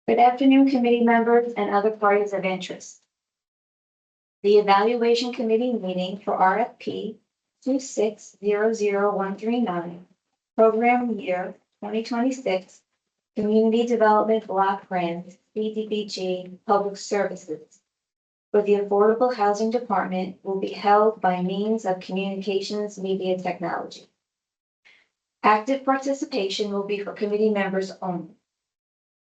Good afternoon, committee members and other parties of interest. The Evaluation Committee meeting for RFP-26-00139, Program Year 2026, Community Development Block Grant, CBDG Public Services, for the Affordable Housing Department will be held by means of communications media technology. Active participation will be for committee members only.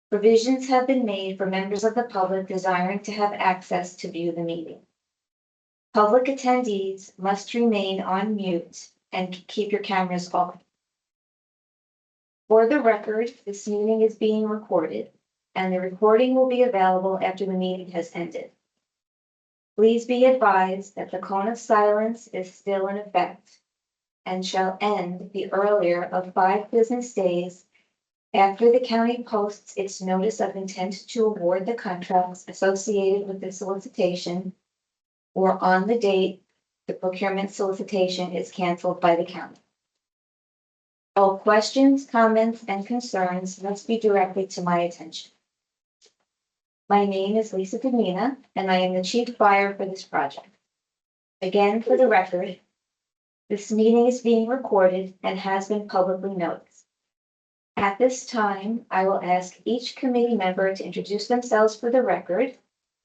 Provisions have been made for members of the public desiring to have access to view the meeting. Public attendees must remain on mute and keep your cameras off. For the record, this meeting is being recorded, and the recording will be available after the meeting has ended. Please be advised that the cone of silence is still in effect and shall end the earlier of 5 business days after the county posts its notice of intent to award the contracts associated with the solicitation, or on the date the procurement solicitation is canceled by the county. All questions, comments, and concerns must be directed to my attention. My name is Lisa Demina, and I am the chief buyer for this project. Again, for the record, this meeting is being recorded and has been publicly noticed. At this time, I will ask each committee member to introduce themselves for the record,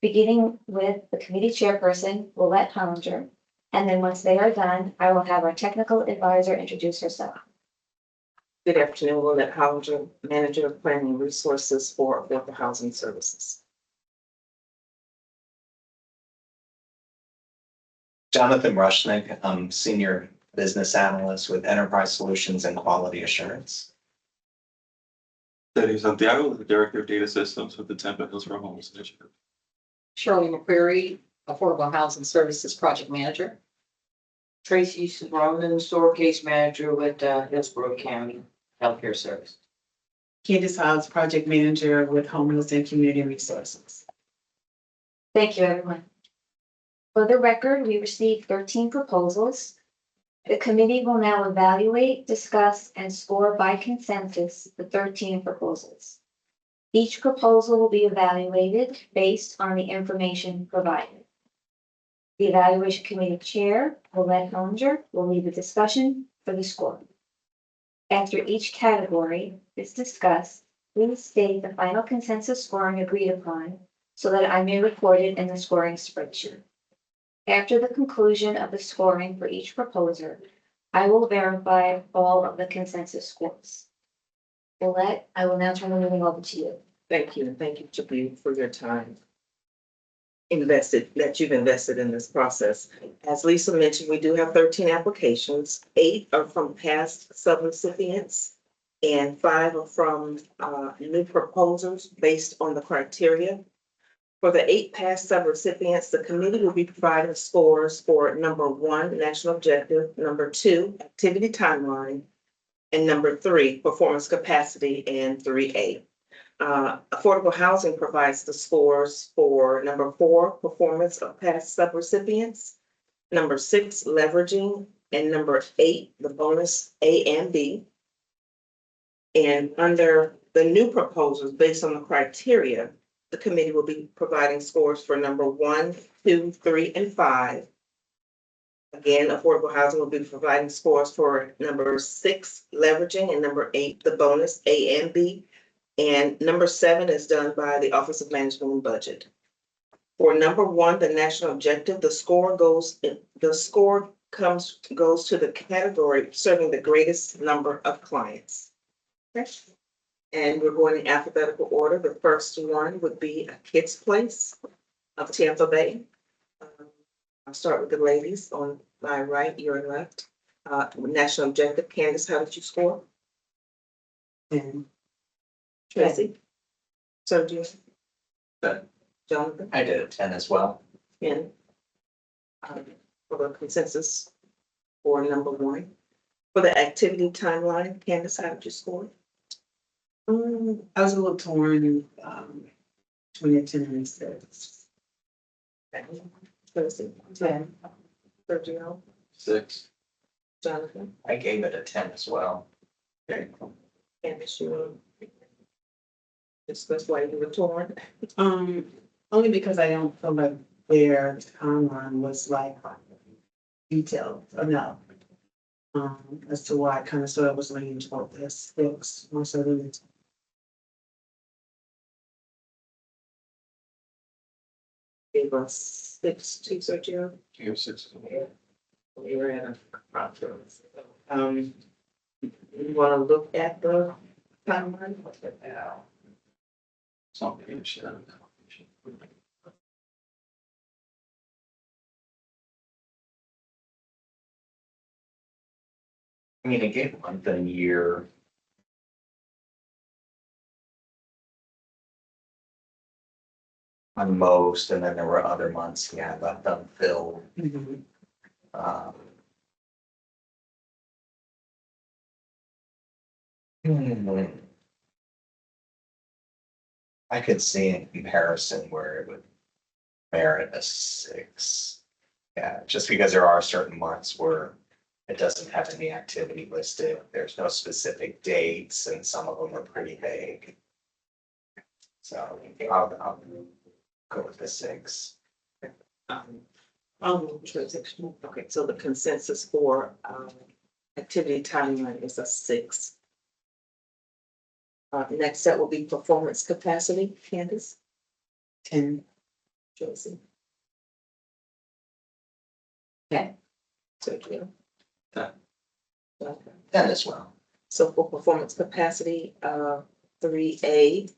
beginning with the committee chairperson, Willette Hollinger, and then once they are done, I will have our technical advisor introduce herself. Good afternoon, Willette Hollinger, Manager of Planning and Resources for Affordable Housing Services. Jonathan Rushnick, I'm Senior Business Analyst with Enterprise Solutions and Quality Assurance. Dave Santiago, the Director of Data Systems with the Tampa Hillsborough Homeless Initiative. Shirley McQuarrie, Affordable Housing Services Project Manager. Tracy Roman, store case manager with Hillsborough County Healthcare Service. Candace Hobbs, project manager with Homeless and Community Resources. Thank you, everyone. For the record, we received 13 proposals. The committee will now evaluate, discuss, and score by consensus the 13 proposals. Each proposal will be evaluated based on the information provided. The evaluation committee chair, Willette Hollinger, will lead the discussion for the score. After each category is discussed, please state the final consensus scoring agreed upon so that I may record it in the scoring spreadsheet. After the conclusion of the scoring for each proposer, I will verify all of the consensus scores. Willette, I will now turn the meeting over to you. Thank you, and thank you to you for your time that you've invested in this process. As Lisa mentioned, we do have 13 applications. 8 are from past subrecipients, and 5 are from new proposers based on the criteria. For the 8 past subrecipients, the committee will be providing scores for number 1, national objective, number 2, activity timeline, and number 3, performance capacity, and 3A. Affordable Housing provides the scores for number 4, performance of past subrecipients, number 6, leveraging, and number 8, the bonus A and B. And under the new proposals, based on the criteria, the committee will be providing scores for number 1, 2, 3, and 5. Again, Affordable Housing will be providing scores for number 6, leveraging, and number 8, the bonus A and B. And number 7 is done by the Office of Management and Budget. For number 1, the national objective, the score goes to the category serving the greatest number of clients. Okay. And we're going in alphabetical order. The first one would be a Kids Place of Tampa Bay. I'll start with the ladies on my right, your left. National objective, Candace, how did you score? 10. Tracy? Sergio? Good. Jonathan? I did a 10 as well. 10. For the consensus for number 1. For the activity timeline, Candace, how did you score? I was a little torn between 10 and 6. Tracy? 10. Sergio? 6. Jonathan? I gave it a 10 as well. Candace, you That's why you were torn. Only because I don't feel like their timeline was like detailed enough. As to why I kind of sort of was leaning toward this, six, more so than it's. Gave us 6 to Sergio. You have 6. We were at a crossroads. You wanna look at the timeline? Something. Shit. I mean, it gave month and year. On most, and then there were other months he had left unfilled. Um, I could see in comparison where it would merit a 6. Yeah, just because there are certain months where it doesn't have any activity listed, there's no specific dates, and some of them are pretty vague. So I'll go with the 6. Transaction. Okay, so the consensus for activity timeline is a 6. Next up will be performance capacity. Candace, 10. Josie. Okay. Sergio. 10. Okay. 10 as well. So for performance capacity, 3A,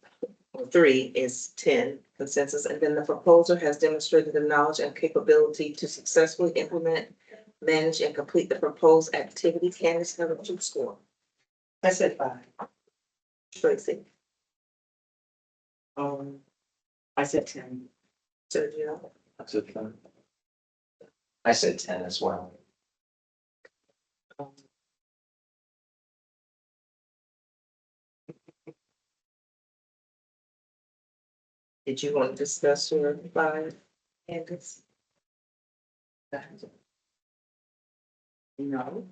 or 3 is 10 consensus, and then the proposer has demonstrated the knowledge and capability to successfully implement, manage, and complete the proposed activity. Candace, have a 2 score. I said 5. Tracy, I said 10. Sergio, That's it. 10. I said 10 as well. did you want to discuss your 5, Candace? No.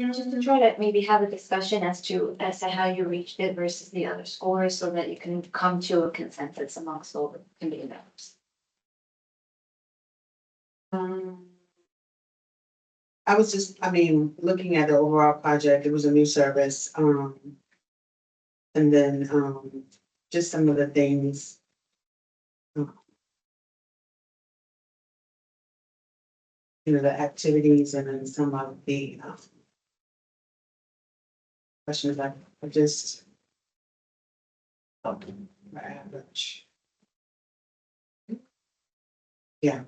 Just to try to maybe have a discussion as to how you reached it versus the other scores so that you can come to a consensus amongst all the committee members. I was just, looking at the overall project, it was a new service, and then, just some of the things. The activities and then some of the, questions I just, average. Yeah.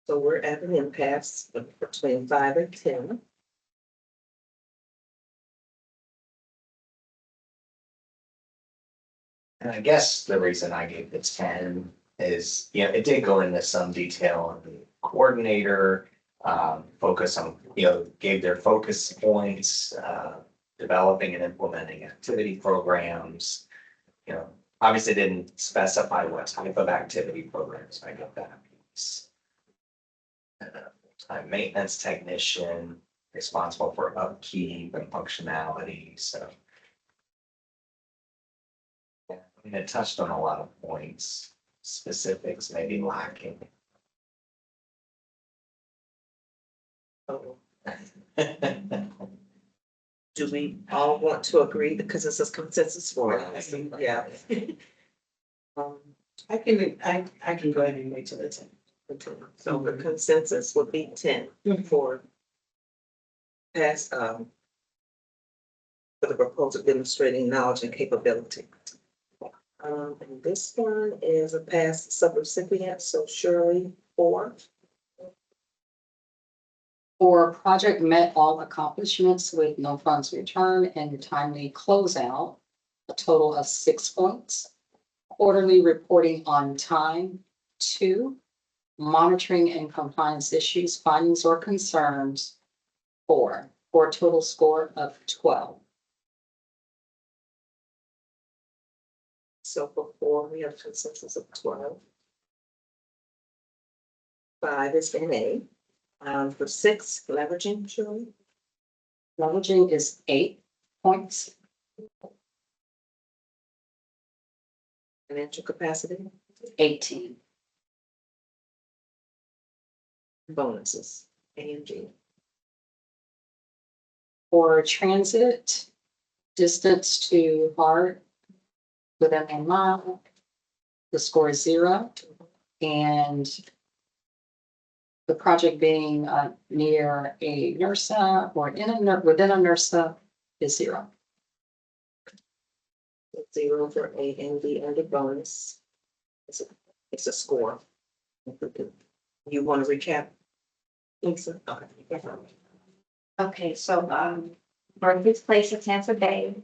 So we're at an impasse between 5 and 10. And I guess the reason I gave it 10 is, it did go into some detail on the coordinator, focus on, gave their focus points, developing and implementing activity programs. Obviously didn't specify what type of activity programs. I get that piece. Maintenance technician responsible for upkeep and functionality, so. Yeah, it touched on a lot of points, specifics maybe lacking. Oh. Do we all want to agree, because this is consensus for us? Yeah. I can go ahead and wait till the 10. So the consensus would be 10 for pass, for the proposal demonstrating knowledge and capability. And this one is a past subrecipient, so Shirley, 4. For project met all accomplishments with no funds returned and timely closeout, a total of 6 points. Quarterly reporting on time, 2. Monitoring and compliance issues, findings or concerns, 4. For a total score of 12. So for 4, we have consensus of 12. 5 is NA. For 6, leveraging, Shirley, Leveraging is 8 points. financial capacity, 18. bonuses, A and G. For transit, distance to heart within 1 mile, the score is 0. And the project being near a NERSA or within a NERSA is 0. 0 for A and B under bonus. It's a score. You want to recap? Lisa? Okay. Okay, so, Northeast Place of Tampa Bay.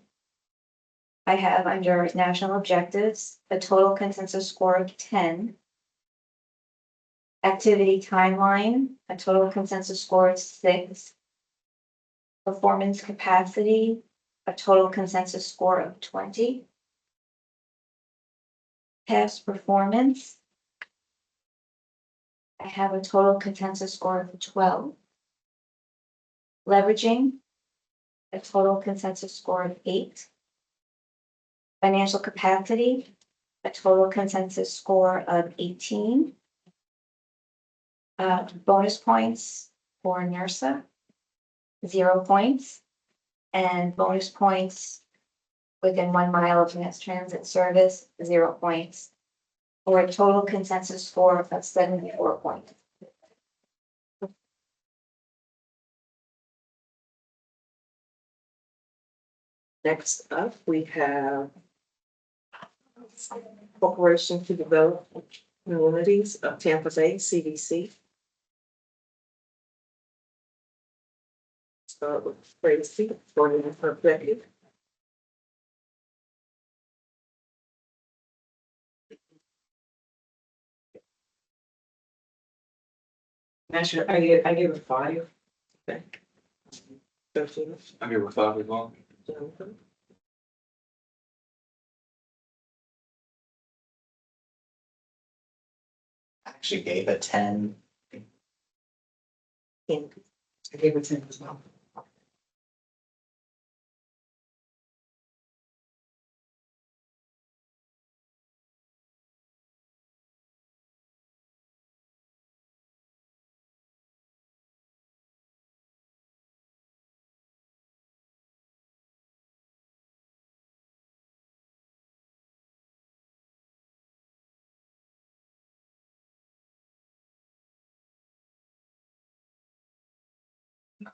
I have under national objectives, a total consensus score of 10. Activity timeline, a total consensus score of 6. Performance capacity, a total consensus score of 20. Past performance, I have a total consensus score of 12. Leveraging, a total consensus score of 8. Financial capacity, a total consensus score of 18. Bonus points for NERSA, 0 points. And bonus points within 1 mile of mass transit service, 0 points. Or a total consensus score of 74 points. Next up, we have Corporation to Develop Communities of Tampa Bay, CDC. Start with Tracy, for her executive. Actually, I give a 5. Okay. Joshua, I give a 5 as well. Jonathan, Actually gave a 10. Ken, I gave it 10 as well.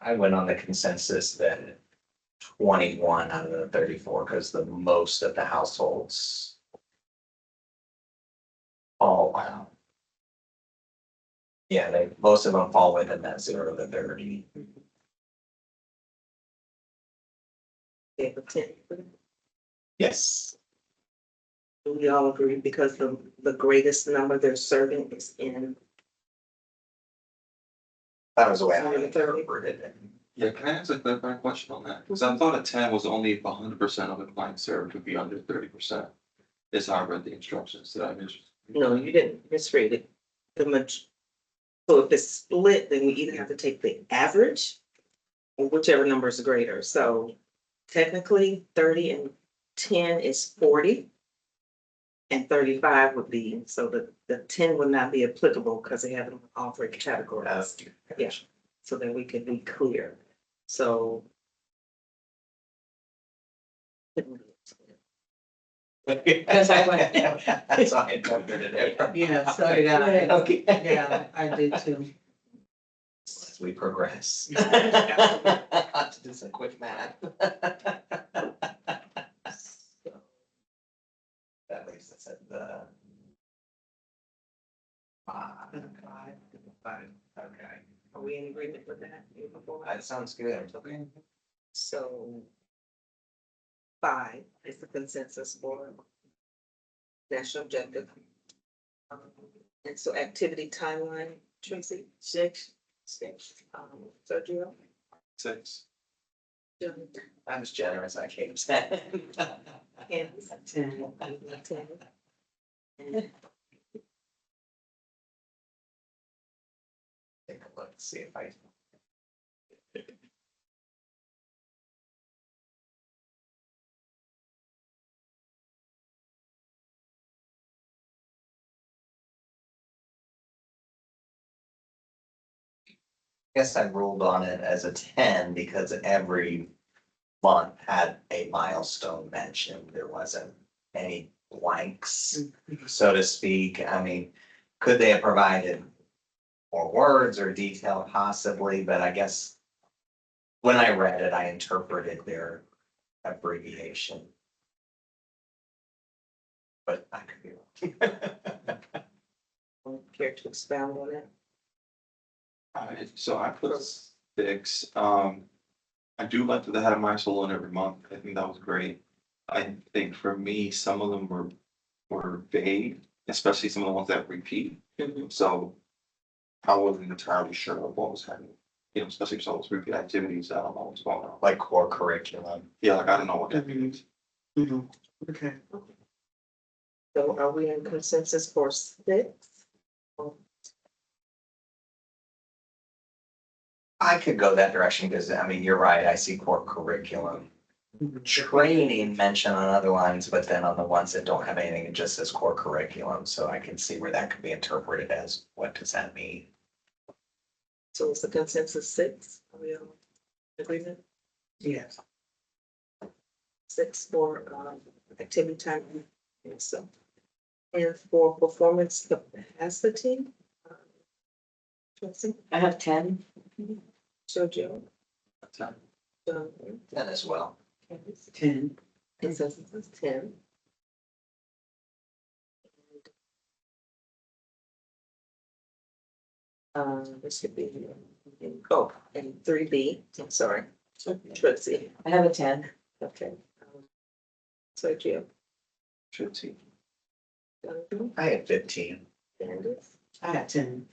I went on the consensus that 21 out of the 34, because the most of the households. Oh, wow. Yeah, most of them fall within that 0 to 30. gave a 10. Yes. We all agree because the greatest number they're serving is in. That was the way I 0 to 30. interpreted it. Yeah, can I ask a clarifying question on that? Because I thought a 10 was only if 100% of the client served would be under 30%. Is how I read the instructions that I missed. No, you didn't misread it. So if it's split, then we either have to take the average or whichever number is greater. So technically 30 and 10 is 40. And 35 would be, so the 10 would not be applicable because they have all 3 categories. Yeah, so then we can be clear. So. Because I went- That's how I interpreted it. Yeah, so did I. Okay. Yeah, I did too. As we progress. Just a quick math. At least it said the. 5. Okay, Are we in agreement with that? that sounds good. So 5 is the consensus for national objective. And so activity timeline, Tracy, 6. Sergio, 6. I was generous, I came 10. Candace, 10. 10. And Take a look. Let's see if I. Guess I ruled on it as a 10 because every month had a milestone mentioned. There wasn't any blanks, so to speak. I mean, could they have provided more words or detail possibly, but I guess when I read it, I interpreted their abbreviation. But I could be wrong. Care to expound on it? So I put 6. I do like that they had a milestone every month. I think that was great. I think for me, some of them were vague, especially some of the ones that repeat. Mhm. So I wasn't entirely sure of what was happening. You know, especially some of those repeat activities. I don't know what's going on. Like core curriculum. Yeah, like I don't know what that means. Okay. So are we in consensus for 6? I could go that direction because, I mean, you're right, I see core curriculum. Training mentioned on other lines, but then on the ones that don't have anything, it just says core curriculum, so I can see where that could be interpreted as, what does that mean? So is the consensus 6? Are we all in agreement? Yes. 6 for activity time. And so, and for performance capacity. Tracy, I have 10. Jojo, John, Then as well. 10. consensus is 10. This should be, and 3B, I'm sorry, Trixie, I have a 10. okay. Sergio, Should see. Jonathan, I had 15. Candace, I got 10.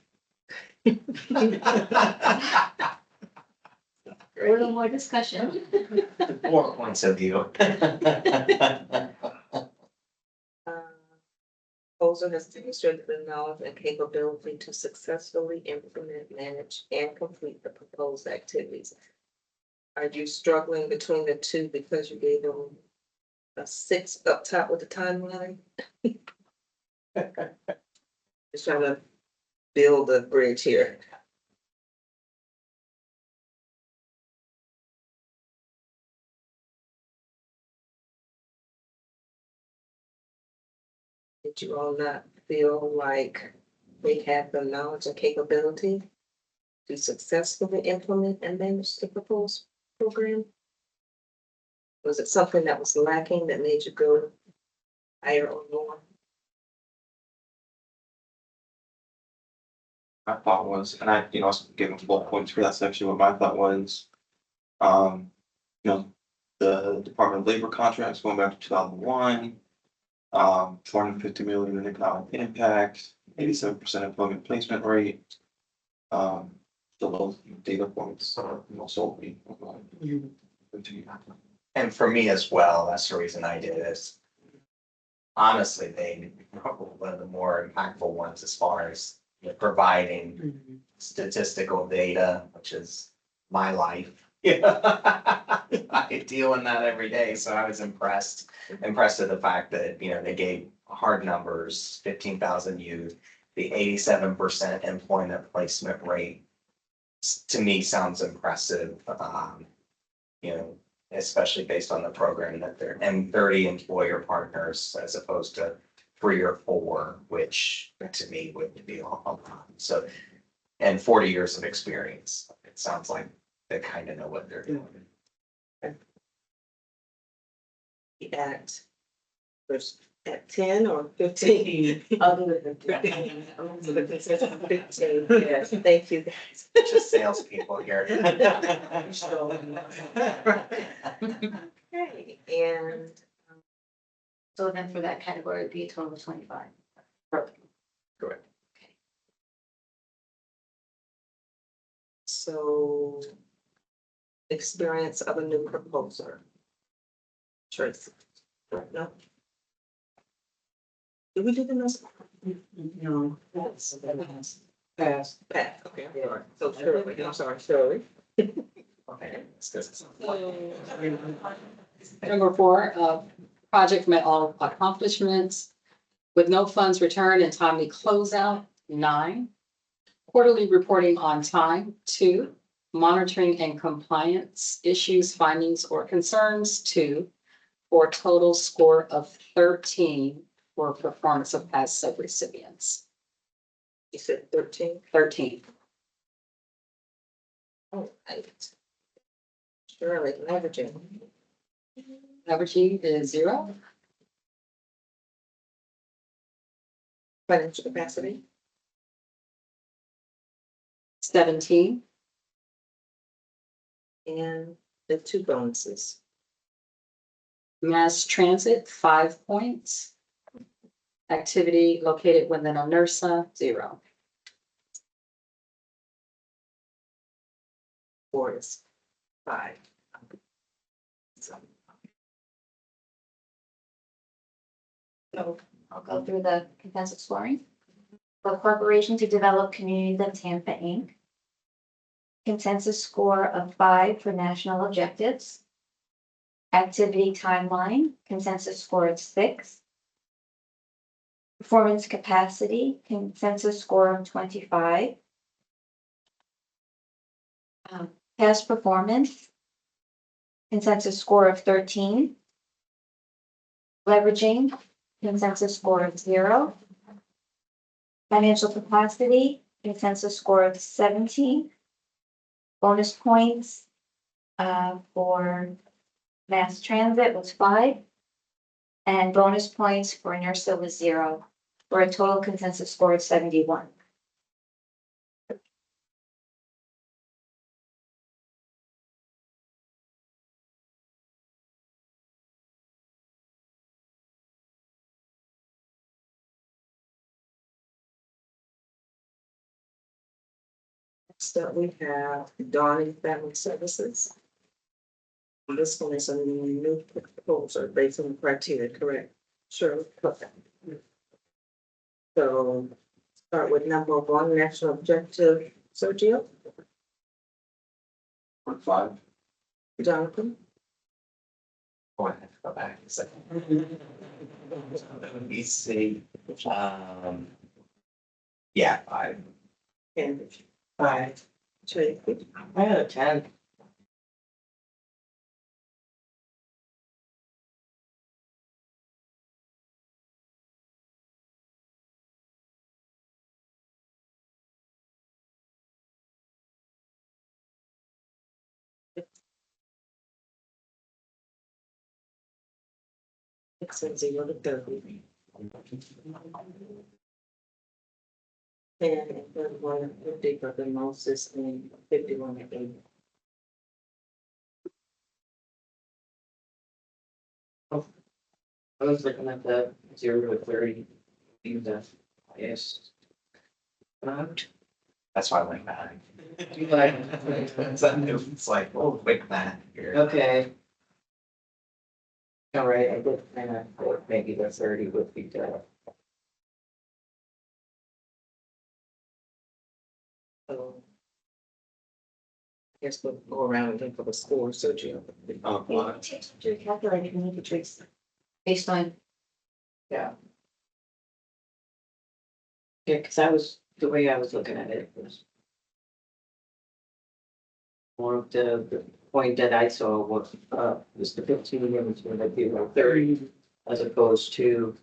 A little more discussion. 4 points of view. Proposal has demonstrated the knowledge and capability to successfully implement, manage, and complete the proposed activities. Are you struggling between the two because you gave them a 6 up top with the timeline? Just trying to build a bridge here. Did you all not feel like they had the knowledge and capability to successfully implement and manage the proposed program? Was it something that was lacking that made you go higher or lower? My thought was, and I, I was giving bullet points for that section, but my thought was, um, the Department of Labor contracts going back to 2001, 450 million in economic impact, 87% employment placement rate. The low data points, sold me. And for me as well, that's the reason I did this. Honestly, they probably one of the more impactful ones as far as providing statistical data, which is my life. I deal in that every day, so I was impressed with the fact that, they gave hard numbers, 15,000 youth, the 87% employment placement rate. To me, sounds impressive, especially based on the program that they're, and 30 employer partners as opposed to 3 or 4, which to me would be a lot. So, and 40 years of experience. It sounds like they kind of know what they're doing. At 10 or 15? I'll do it. So the consensus is 15. Yes, thank you guys. Just salespeople here. Okay, and So then for that category, it'd be a total of 25. correct. So experience of a new proposer. Tracy. No. Did we do the next? No. Pass. Pat, okay, I'm sorry. So Shirley, I'm sorry, Shirley. Okay, it's 'cause it's- Number 4, project met all accomplishments with no funds returned and timely closeout. 9, quarterly reporting on time. 2, monitoring and compliance issues, findings, or concerns. 2, for a total score of 13 for performance of past subrecipients. You said 13. 13. Oh, right. Shirley, leveraging. Averaging is 0. Financial capacity. 17. And the 2 bonuses. Mass transit, 5 points. Activity located within a NERSA, 0. 4 is 5. So, So I'll go through the consensus scoring. For corporation to develop Communities of Tampa, Inc. Consensus score of 5 for national objectives. Activity timeline, consensus score of 6. Performance capacity, consensus score of 25. Past performance, consensus score of 13. Leveraging, consensus score of 0. Financial capacity, consensus score of 17. Bonus points for mass transit was 5. And bonus points for NERSA was 0, for a total consensus score of 71. next up we have Dawning Family Services. This one is a new proposal based on the criteria, correct? Sure. Okay. So start with number 1, national objective, Sergio, 5. Jonathan, Go ahead, go back a second. Let me see. Yeah, 5. and 5. Tracy. I had a 10. It's a 0 to 30. And 31 to 50 for the most is in 51 to 80. I was looking at the 0 to 30. Think that's highest. Amount. That's why I went back. You like- It's like, oh, quick math here. Okay. All right, I did kind of thought maybe the 30 would be good. So I guess we'll go around and look for the score, Sergio. To calculate the matrix based on. Yeah. Yeah, because the way I was looking at it was more of the point that I saw was the 15 minutes where they be like 30 as opposed to,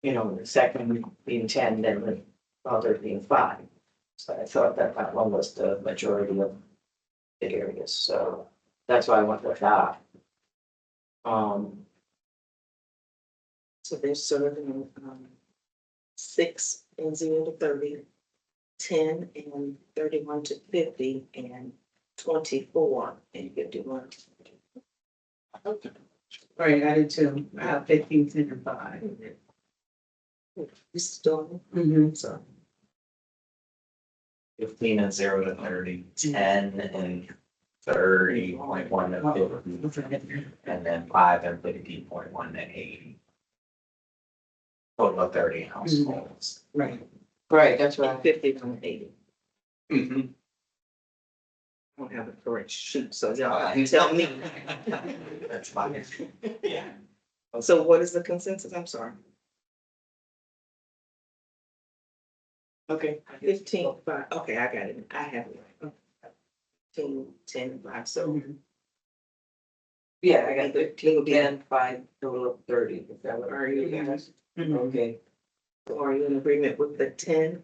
the second being 10 and the other being 5. So I thought that one was the majority of the areas, so that's why I went with that. So they're serving 6 and 0 to 30, 10 and 31 to 50, and 24 and 51. Right, I did too, 15, 10, and 5. This is Dawn. Mm-hmm. So 15 and 0 to 30, 10 and 30.1 to 50, and then 5 and 50.1 to 80. Total of 30 households. Right. Right, that's and right. 5180. Mhm. I don't have the correct sheet, so y'all can tell me. That's fine. Yeah. So what is the consensus? I'm sorry. Okay. 15-5. Okay, I got it. I have it. 10-5. So Yeah, I got 15, 10, 5, total of 30. Is that what are you guys, Okay. are you in agreement with the 10?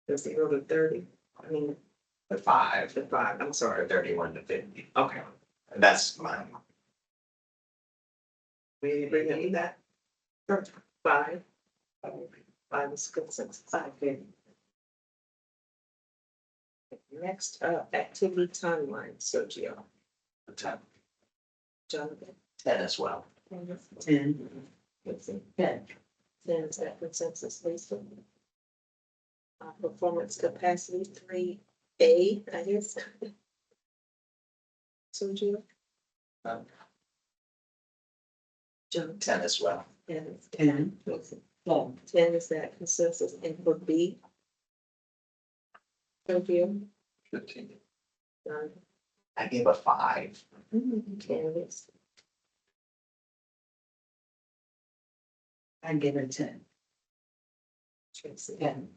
The 0 to 30? I mean, The 5, the 5. I'm or sorry. 31 to 50. Okay. That's mine. We in agreement with that? Sure. 5. 5 is consensus. Okay. Next, activity timeline, Sergio. The 10. Jonathan. 10 as well. 10. Let's see. 10. 10 is that consensus, Lisa. Performance capacity 3A, I guess. Sergio. Um, Jonathan. 10 as well. 10 is 10. 10 is that consensus, and for B. Sergio. 15. Jonathan. I gave a 5. Candace. I give it 10. Tracy. 10.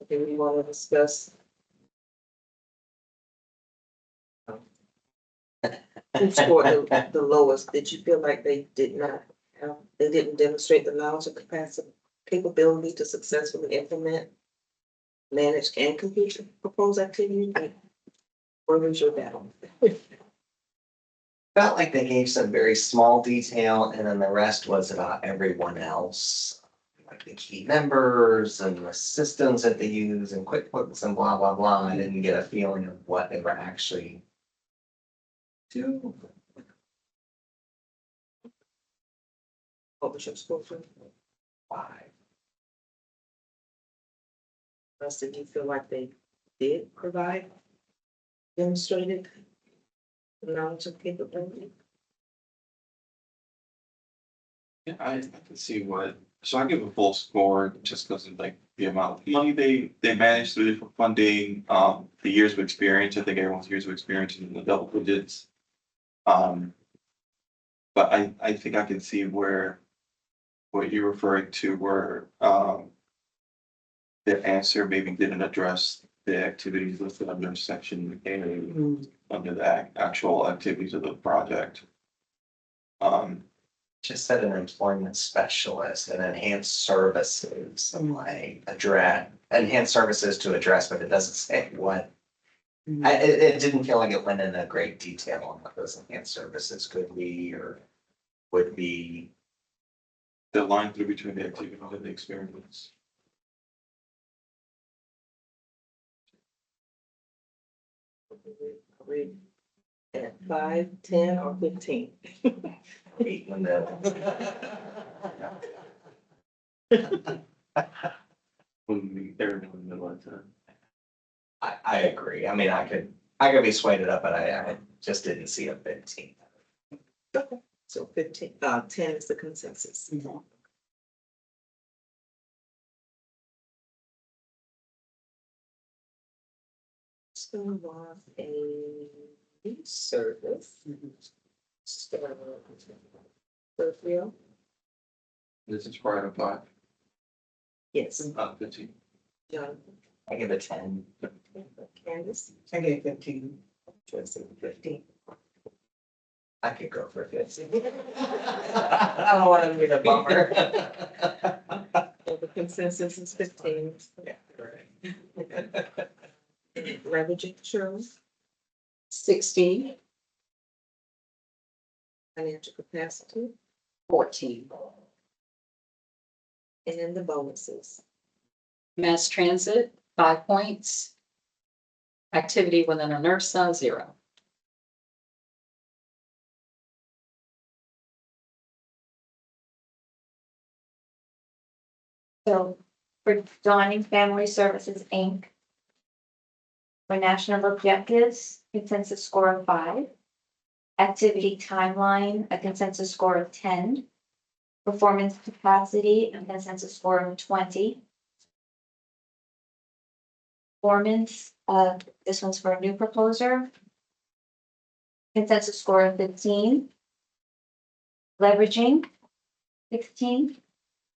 Okay, we want to discuss. Who scored the lowest? Did you feel like they did not have, they didn't demonstrate the knowledge and capacity, capability to successfully implement, manage, and complete the proposed activity? Like, where was your battle? Felt like they gave some very small detail, and then the rest was about everyone else. Like the key members and the systems that they use and QuickBooks and blah, blah, blah. I didn't get a feeling of what they were actually doing. What was your score for? 5. Russ, did you feel like they did provide demonstrated knowledge and capability? Yeah, I can see what, so I give a full score just because of like the amount of money they managed through different funding, the years of experience. I think everyone's years of experience in the double digits. But I think I can see where what you're referring to where their answer maybe didn't address the activities listed under section A under the actual activities of the project. Just said an employment specialist and enhanced services, and like enhanced services to address, but it doesn't say what. It didn't feel like it went into great detail on what those enhanced services could be or would be. The line through between the activity and the experience. Are we at 5, 10, or 15? In the- When everyone in the middle of the time. I agree. I mean, I could be swayed it up, but I just didn't see a 15. So 15, 10 is the consensus. So was a service. Sergio? This is prior to 5, Yes. 15. Jonathan? I give it 10. Candace? I gave 15. Tracy? 15. I could go for 15. I don't want to be the bummer. So the consensus is 15. Yeah, right. Leveraging Shirley, 16, financial capacity, 14. and then the bonuses. Mass transit, 5 points. Activity within a NERSA, 0. So for Dawning Family Services, Inc., for national objectives, consensus score of 5. Activity timeline, a consensus score of 10. Performance capacity, a consensus score of 20. Performance, this one's for a new proposer. Consensus score of 15. Leveraging, 16.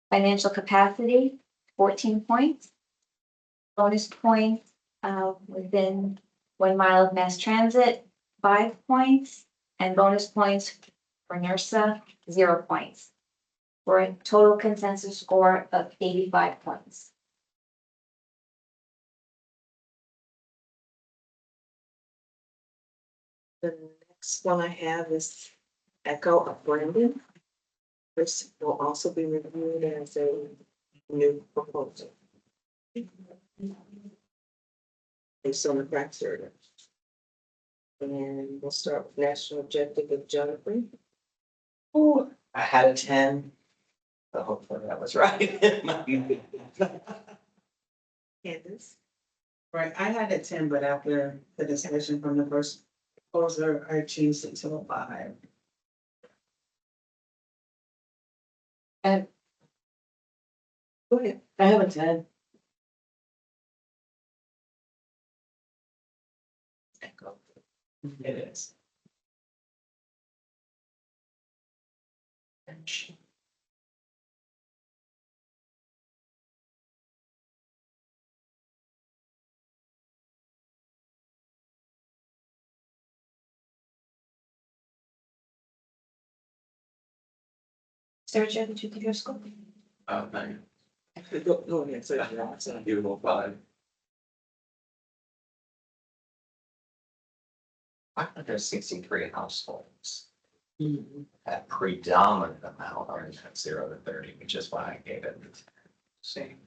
Financial capacity, 14 points. Bonus points, within 1 mile of mass transit, 5 points. And bonus points for NERSA, 0 points. For a total consensus score of 85 points. The next one I have is Echo of Brandon. This will also be reviewed as a new proposal. Based on the criteria. And we'll start with national objective of Jennifer. Oh, I had a 10. So hopefully that was right. Candace. Right, I had a 10, but after the discussion from the first proposer, I changed it to a 5. Go ahead. I have a 10. Echo. It is. Sergio, did you give your score? Thank Go ahead. So, you. Give it a 5. 563 households. A predominant amount are in that 0 to 30, which is why I gave it the same.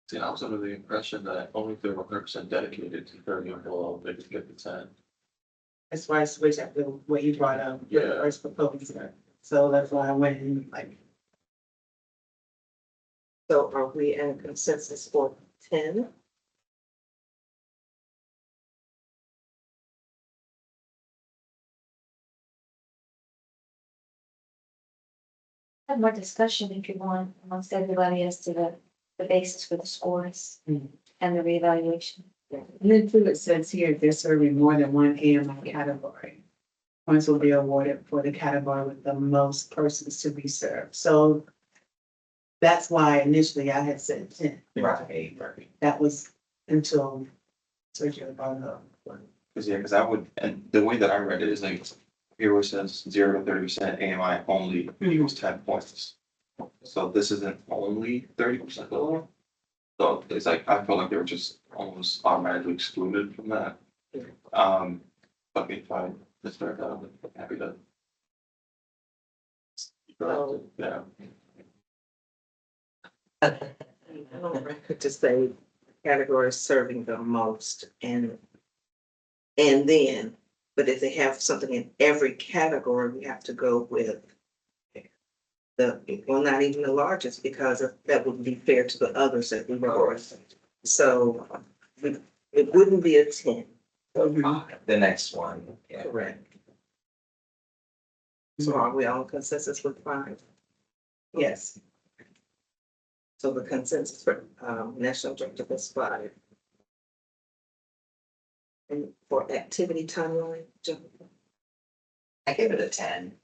See, I was under the impression that only 31% dedicated to 30 and below, they could get the 10. That's why I switched after what you brought up, with the Yeah. first proposer. So that's why I went in like, So are we in consensus for 10? Have more discussion if you want amongst everybody as to the basis for the scores Mhm. and the reevaluation. and then too, it says here, if they're serving more than one AMI category. Points will be awarded for the category with the most persons to be served. So that's why initially I had said 10. Right. That was until Sergio brought it up. Because I would, and the way that I read it is like, here where it says 0 to 30% AMI only equals 10 points. So this isn't only 30% below. So it's like, I felt like they were just almost automatically excluded from that. But if I start out, I'm happy to. Yeah. I don't record to say category serving the most and then, but if they have something in every category, we have to go with well, not even the largest, because that wouldn't be fair to the others that we were. So it wouldn't be a 10. The next one, yeah. Correct. So are we all consensus with 5? Yes. So the consensus for national objective is 5. And for activity timeline, I gave it a 10.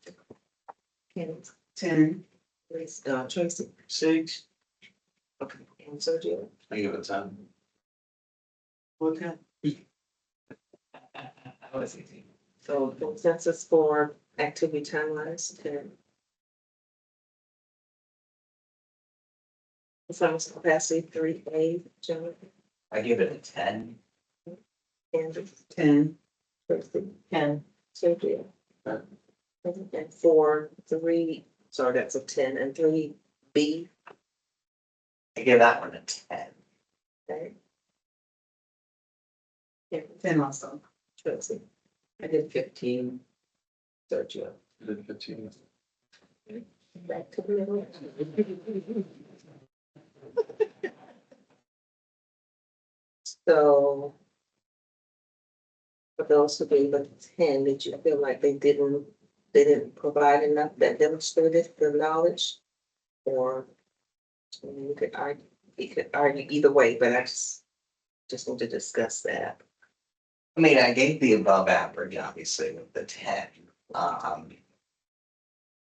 Candace, 10. Tracy, 6. okay, and Sergio. I give it 10. Okay. That was easy. So consensus for activity timelines, 10. Performance capacity, 3A, Jennifer, I give it a 10. Candace, 10. Tracy, 10. Sergio. 10. And for 3, sorry, that's a 10, and 3B, I give that one a 10. okay. 10 also. Tracy, I did 15. Sergio. I did 15. Back to the middle. So For those who gave a 10, did you feel like they didn't provide enough that demonstrated the knowledge? Or I mean, you could argue either way, but I just want to discuss that. I mean, I gave the above average, obviously, with the 10.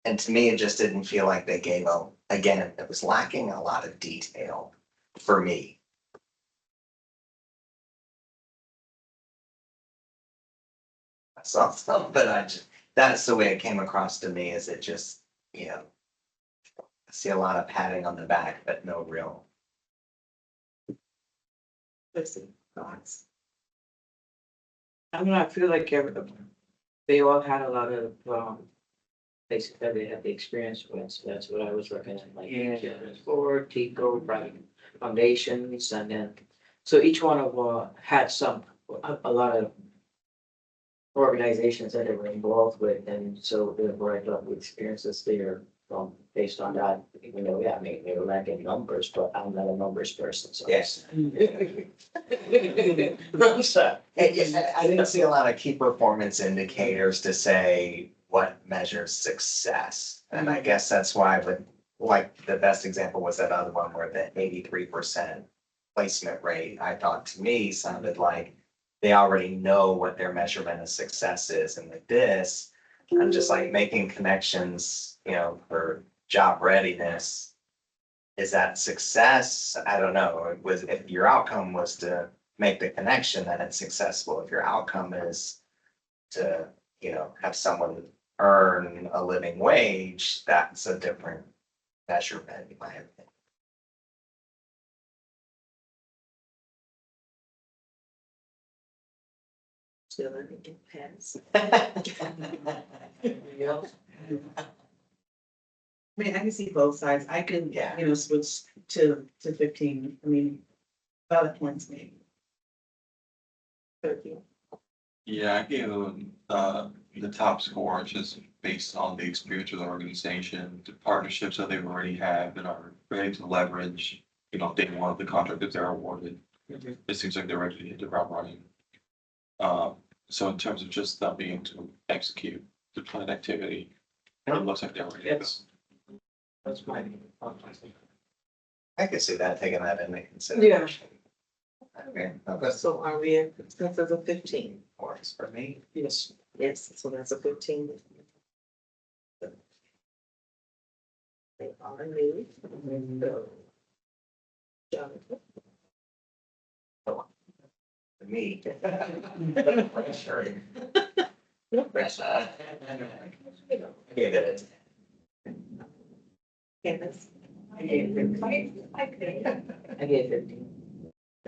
And to me, it just didn't feel like they gave again, it was lacking a lot of detail for me. So, but that's the way it came across to me, is it just, I see a lot of patting on the back, but no real. Listen, thoughts. I mean, I feel like they all had a lot of, places that they had the experience with, so that's what I was looking at, like, for Tico, foundations, and then, so each one of, had a lot of organizations that they were involved with, and so they were a lot of experiences there based on that, even though, yeah, I mean, they were lacking numbers, but I'm not a numbers person, so. Yes. I'm sorry. I didn't see a lot of key performance indicators to say what measures success. And I guess that's why, like, the best example was that other one where the 83% placement rate, I thought to me sounded like they already know what their measurement of success is. And with this, I'm just like making connections, for job readiness. Is that success? I don't know. If your outcome was to make the connection, then it's successful. If your outcome is to, have someone earn a living wage, that's a different measurement, in my opinion. Still let me get past. I mean, I can see both sides. I can, Yeah. switch to 15. I mean, valid points maybe. 13. Yeah, I gave them, the top score just based on the experience of the organization, the partnerships that they already have and are ready to leverage, day one of the contract that they're awarded. It seems like they're ready to hit the ground running. So in terms of just them being able to execute the planned activity, it looks like they're ready to go. That's my. I could see that, taking that into consideration. Okay, that's So are we in consensus of 15? works for me. Yes. Yes, so that's a 15. They are new. So, Jonathan. For me. Pressure. No pressure. I gave it Candace. I gave 15. I gave 15.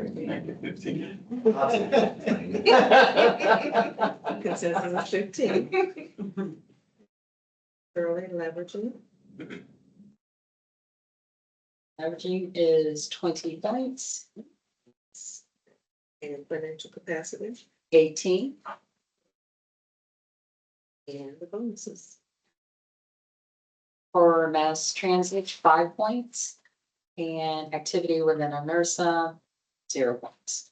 I give 15. Consensus of 15. Early leveraging. Averaging is 20 points, And financial capacity 18, and the bonuses. for mass transit, 5 points, and activity within a NERSA, 0 points.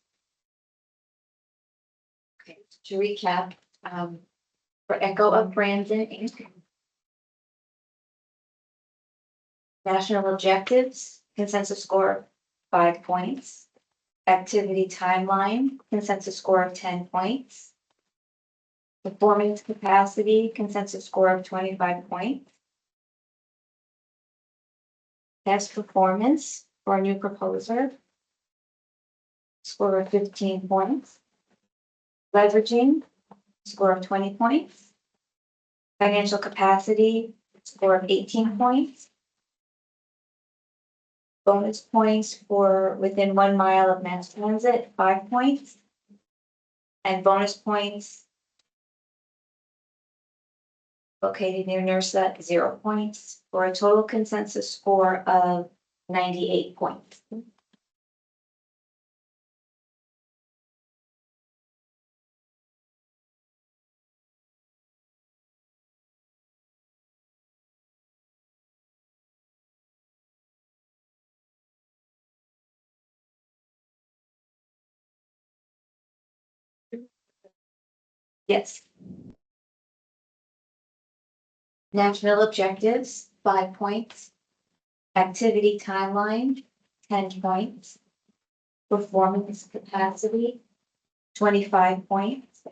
Okay, to recap, for Echo of Brandon Inc. National objectives, consensus score of 5 points. Activity timeline, consensus score of 10 points. Performance capacity, consensus score of 25 points. Past performance for a new proposer, score of 15 points. Leveraging, score of 20 points. Financial capacity, score of 18 points. Bonus points for within 1 mile of mass transit, 5 points. And bonus points located near NERSA, 0 points, for a total consensus score of 98 points. Yes. National objectives, 5 points. Activity timeline, 10 points. Performance capacity, 25 points.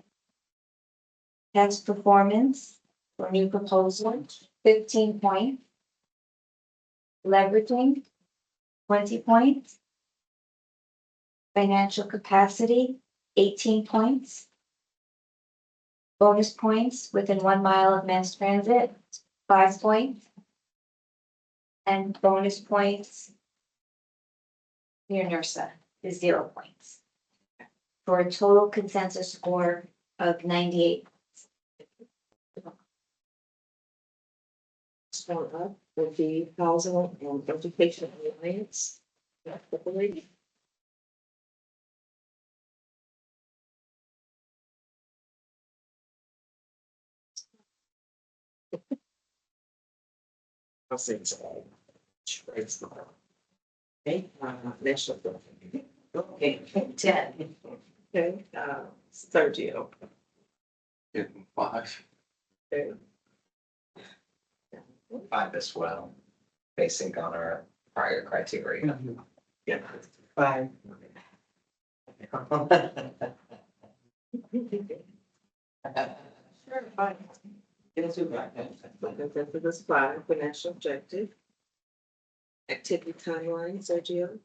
Past performance for new proposal, 15 points. Leveraging, 20 points. Financial capacity, 18 points. Bonus points within 1 mile of mass transit, 5 points. And bonus points near NERSA is 0 points. For a total consensus score of 98. Start up with the Housing and Education Alliance. I'll say it's all. Okay, national. Okay, 10. Okay, Sergio. Give them 5. Okay. 5 as well, basing on our prior criteria. Yeah. 5. Sure, fine. Let's do that. Consensus is 5 for national objective. Activity timeline, Sergio.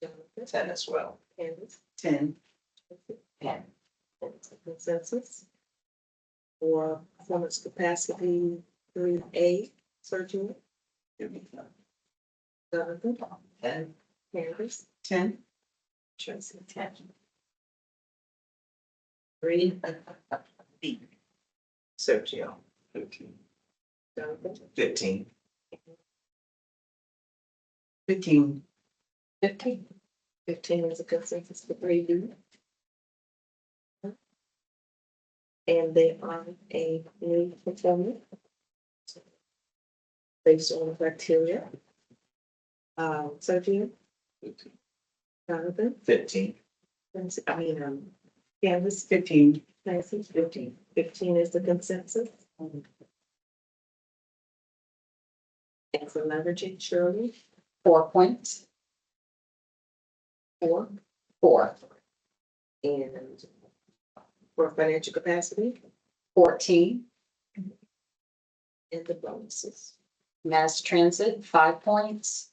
Jonathan, 10 as well. Candace, 10. 10. consensus. For performance capacity, 3A, Sergio. Give me 10. Jonathan, 10. Candace, 10. Tracy, 10. 3. B. Sergio, 15. Jonathan, 15. 15. 15. 15 is a consensus for 3B. And they are a new fulfillment. Based on the criteria. Sergio, 15. Jonathan, 15. Candace, 15. Nancy, 15. 15 is the consensus. And for leveraging, Shirley, 4 points. 4. 4. And for financial capacity 14. and the bonuses. Mass transit, 5 points.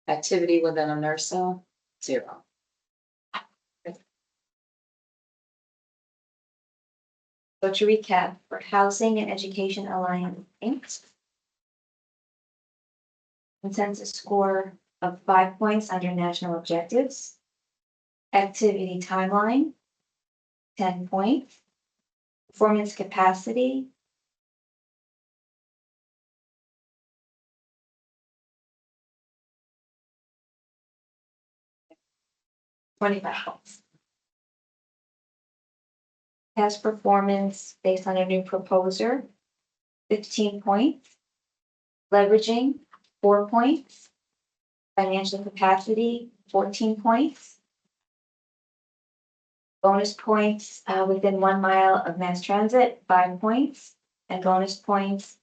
Activity within a NERSA, 0. So to recap, for Housing and Education Alliance, Inc. Consensus score of 5 points under national objectives. Activity timeline, 10 points. Performance capacity, 25 points. Past performance based on a new proposer, 15 points. Leveraging, 4 points. Financial capacity, 14 points. Bonus points within 1 mile of mass transit, 5 points. And bonus points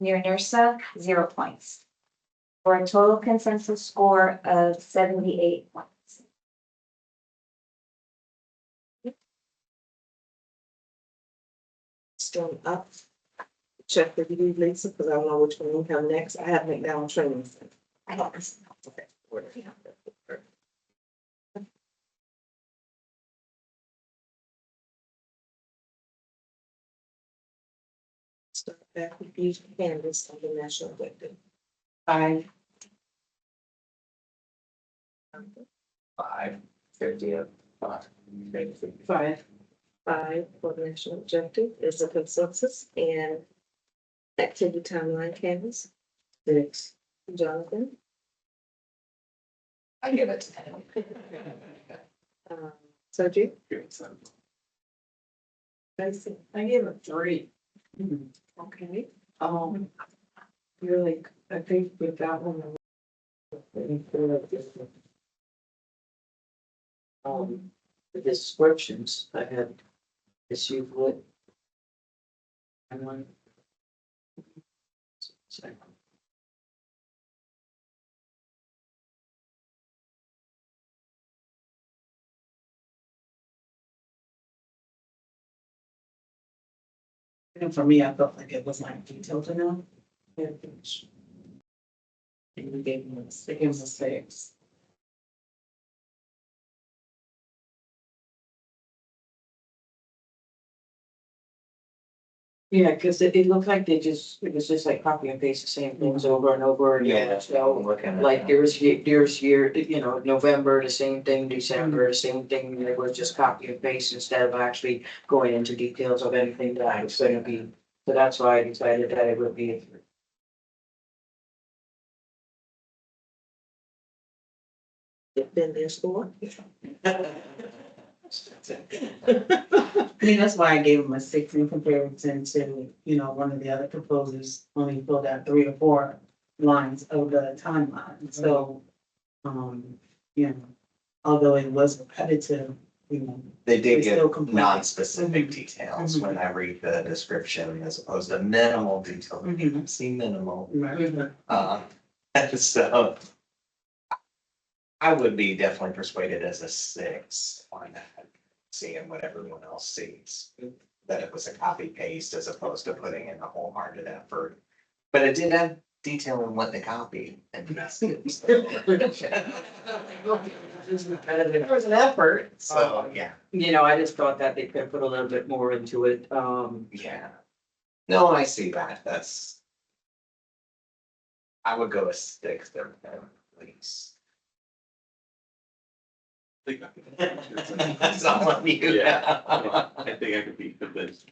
near NERSA, 0 points. For a total consensus score of 78 points. Still up. Check with you, Lisa, because I don't know which one we have next. I have McDonald Training Center. I got this. Okay. Where do we have that? Start back with you, Candace, on the national objective. 5. 5. 50 of 5. 5. 5 for the national objective is a consensus, and activity timeline, Candace, 6. Jonathan, I give it 10. Sergio, Give it 7. Tracy, I give it 3. okay, Really, I think with that one. The descriptions I had issued with. And one. Second. And for me, I felt like it was like detailed enough. And we gave him a six. Yeah, because it looked like it was just like copy and paste the same things over and over again. I'm So looking at like that. there's year, you know, November, the same thing, December, the same thing. It was just copy and paste instead of actually going into details of anything that was gonna be. So that's why I decided that it would be. It's been there for. I mean, that's why I gave him a six in comparison to, you know, one of the other proposers only filled out 3 or 4 lines of the timeline, so, you know, although it was repetitive, you know. They did They still give complain. non-specific details when I read the description as opposed to minimal detail. Mhm. See minimal. Right. So I would be definitely persuaded as a 6 on that, seeing what everyone else sees. That it was a copy paste as opposed to putting in a wholehearted effort. But it did have detail in what they copied and pasted. There was an effort. So, yeah, You know, I just thought that they could have put a little bit more into it. yeah. No, I see that, that's. I would go a 6 there, at least. That's all on you. Yeah. I think I could be convinced.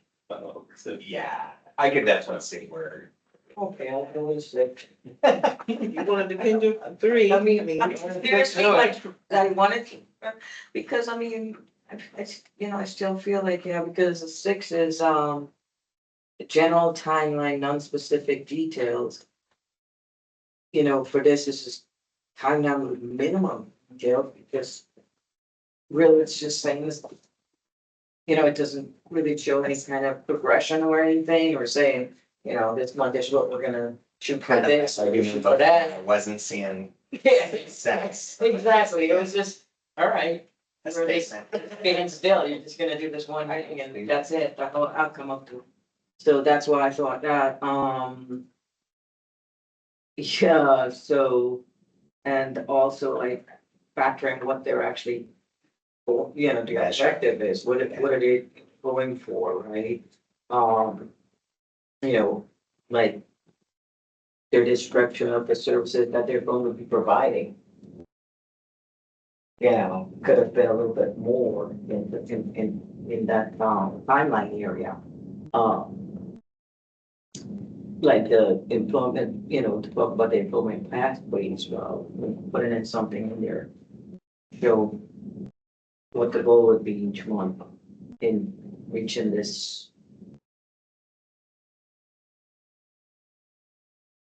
So, Yeah, I could definitely see where. Okay, I'll go with 6. You wanna defend your 3? I mean, seriously, like, I wanted to, because I mean, you know, I still feel like, yeah, because the 6 is, general timeline, non-specific details. You know, for this is timeline minimum, detail, because really it's just saying this. You know, it doesn't really show any kind of progression or anything, or saying, you know, this month is what we're gonna shoot for this, or shoot for I that. wasn't seeing Yeah, sex. exactly, it was just, all right. A Where they statement. being still, you're just gonna do this one thing and that's it, that's all I'll come up to. So that's why I thought that, yeah, so, and also like factoring what they're actually, you know, the objective is, what are they going for, right? You know, like their description of the services that they're going to be providing. You know, could have been a little bit more in that timeline area. Like the employment, you know, to talk about the employment pathways, putting in something in there. Show what the goal would be each month in reaching this.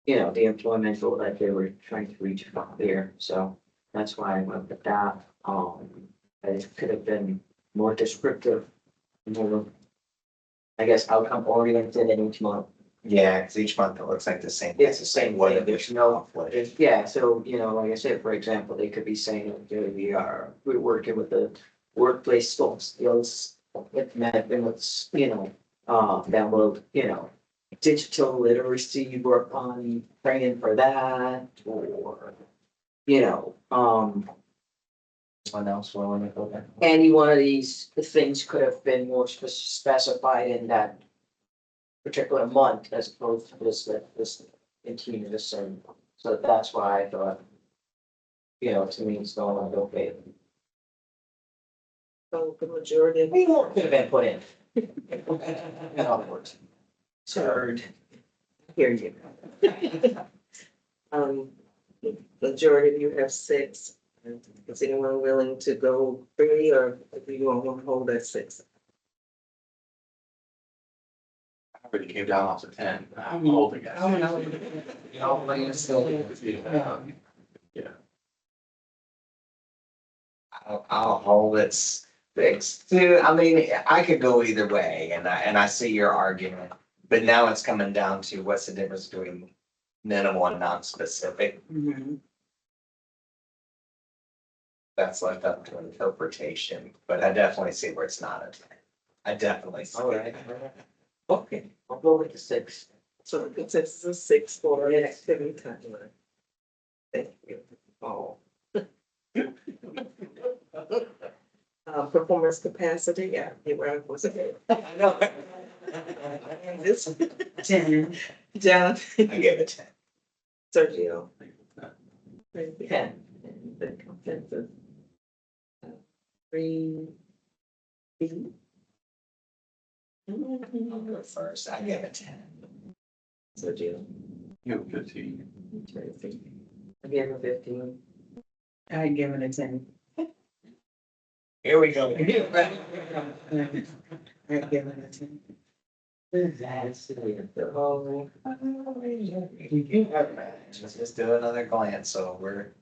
You know, the employment goal that they were trying to reach up there, so that's why I went with that. It could have been more descriptive, more, I guess, outcome oriented in each month. Yeah, because each month it looks like the same. It's the same What thing, it there's is. no, yeah, so, you know, like I said, for example, they could be saying, we're working with the workplace skills, with management, with, you know, download, you know, digital literacy, work on training for that, or, you know, What else will we go there? any one of these things could have been more specified in that particular month as opposed to this continuous, and so that's why I thought, you know, to me, it's not like, okay, So the majority of. more could have been put in. In other words. Heard. Hear you. Majority of you have 6. Is anyone willing to go 3, or do you want to hold at 6? I already came down off the 10. I'm holding it. Oh, no. You know, like, it's still. Yeah. I I'll hold it fixed to, I mean, I could go either way and I see your argument. But now it's coming down to what's the difference between minimal and non-specific. That's left up to interpretation, but I definitely see where it's not a 10. I definitely see. All right. Okay, I'll go with the 6. So the consensus is 6 for the activity timeline. Thank you. Oh. Performance capacity, yeah, where was it? I know. This, 10. John, I give it 10. Sergio. 10. The consensus. 3. B. I'll go first. I give it 10. Sergio. You have 15. Tracy. I gave him 15. I give it a 10. Here we go. I give it a 10. That's it. Oh, Let's just do another glance over.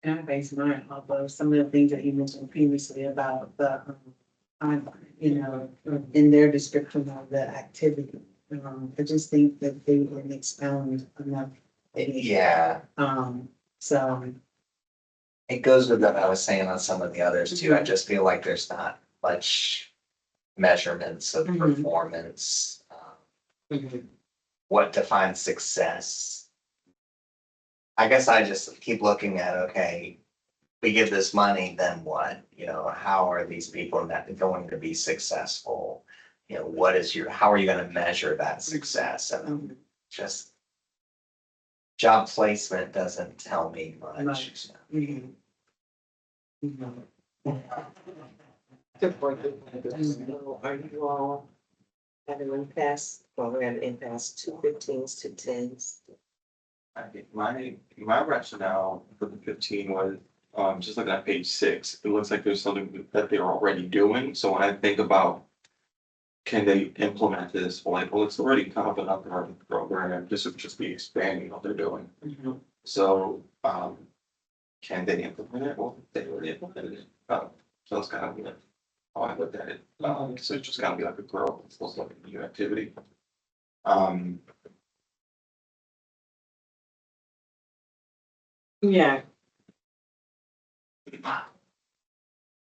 And I base mine off of some of the things that you mentioned previously about the, timeline, you know, in their description of the activity. I just think that they didn't expound enough. Yeah, So, it goes with what I was saying on some of the others too. I just feel like there's not much measurements of Mhm. performance. What defines success? I guess I just keep looking at, okay, we give this money, then what? You know, how are these people not going to be successful? You know, how are you gonna measure that success? And just job placement doesn't tell me much. Good point. So are you all having an impasse? Well, we're at an impasse, 2 15s to 10s. I think my rationale for the 15 was, just looking at page 6, it looks like there's something that they're already doing. So when I think about, can they implement this? Well, like, well, it's already kind of an up and running program. This would just be expanding what they're doing. So, can they implement it? Well, they already implemented it. So it's kind of like how I looked at it. So it's just kind of be like a growth, it's also like a new activity. yeah.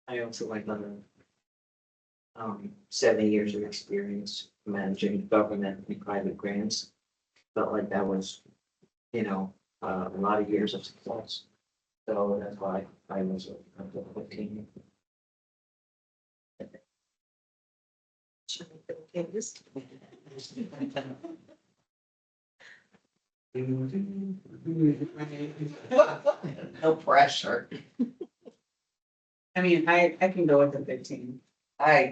I also like the 7 years of experience managing government and private grants. Felt like that was, you know, a lot of years of success. So that's why I was a 15. Candace? No pressure. I mean, I can go with the 15. I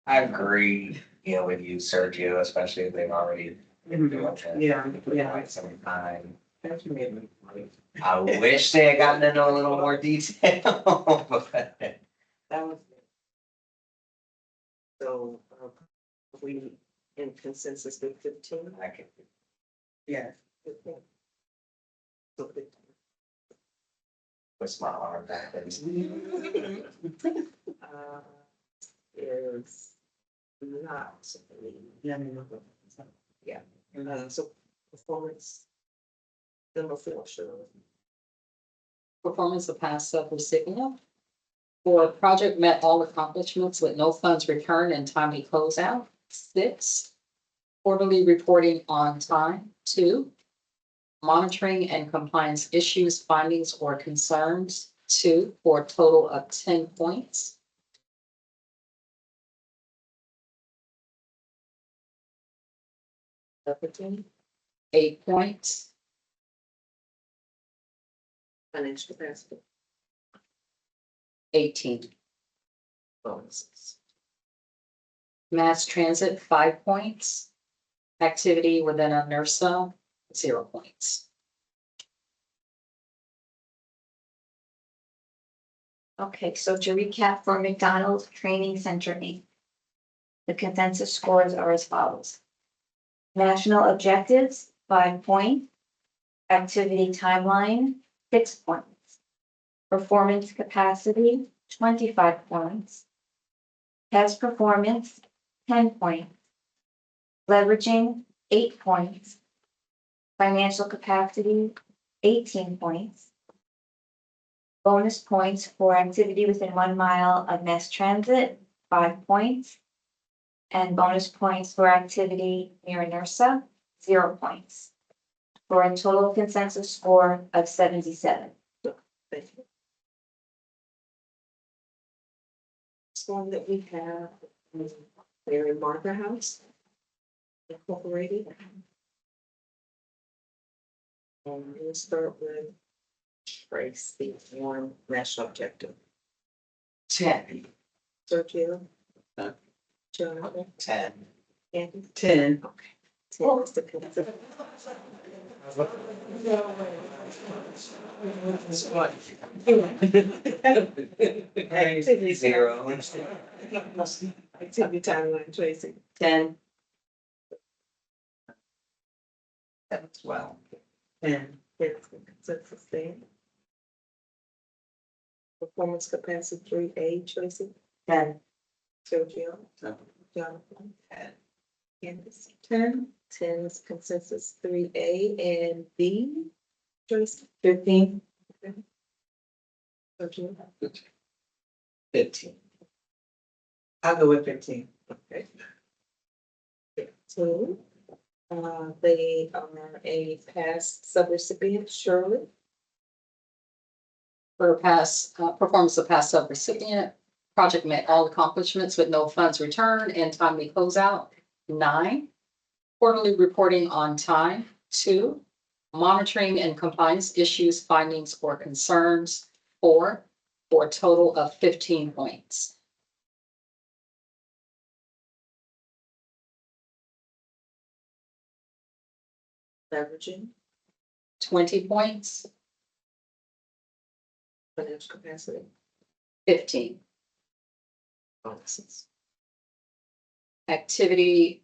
agree, you know, with you, Sergio, especially if they've already been doing it Yeah, for yeah. quite some time. That's made me funny. I wish they had gotten into a little more detail, but That was. So, we in consensus with 15? I could, Yeah. 15. So 15. twist my arm back and Is not. Yeah. So performance. Number 4, sure. Performance of past subrecipient. For project met all accomplishments with no funds returned and timely closeout. 6, quarterly reporting on time. 2, monitoring and compliance issues, findings, or concerns. 2, for a total of 10 points. Opportunity, 8 points. financial capacity, 18. bonuses. Mass transit, 5 points. Activity within a NERSA, 0 points. Okay, so to recap for McDonald's Training Center, Inc. The consensus scores are as follows. National objectives, 5 points. Activity timeline, 6 points. Performance capacity, 25 points. Past performance, 10 points. Leveraging, 8 points. Financial capacity, 18 points. Bonus points for activity within 1 mile of mass transit, 5 points. And bonus points for activity near NERSA, 0 points. For a total consensus score of 77. Thank you. Next one that we have is Mary Martha House Incorporated. And we'll start with Tracy on national objective. 10. Sergio. Ten. Jonathan. 10. Andy. 10. Okay. 10 is the consensus. Activity 0. Activity timeline, Tracy. 10. 10 as well. 10. It's the consensus there. Performance capacity 3A, Tracy. 10. Sergio. 10. Jonathan. 10. Candace. 10. 10 is consensus 3A and B, Tracy. 15. Sergio. 15. I'll go with 15. Okay. 15. They are a past subrecipient, Shirley. For past, performance of past subrecipient, project met all accomplishments with no funds returned and timely closeout. 9, quarterly reporting on time. 2, monitoring and compliance issues, findings, or concerns. 4, for a total of 15 points. Leveraging, 20 points, financial capacity, 15. bonuses. Activity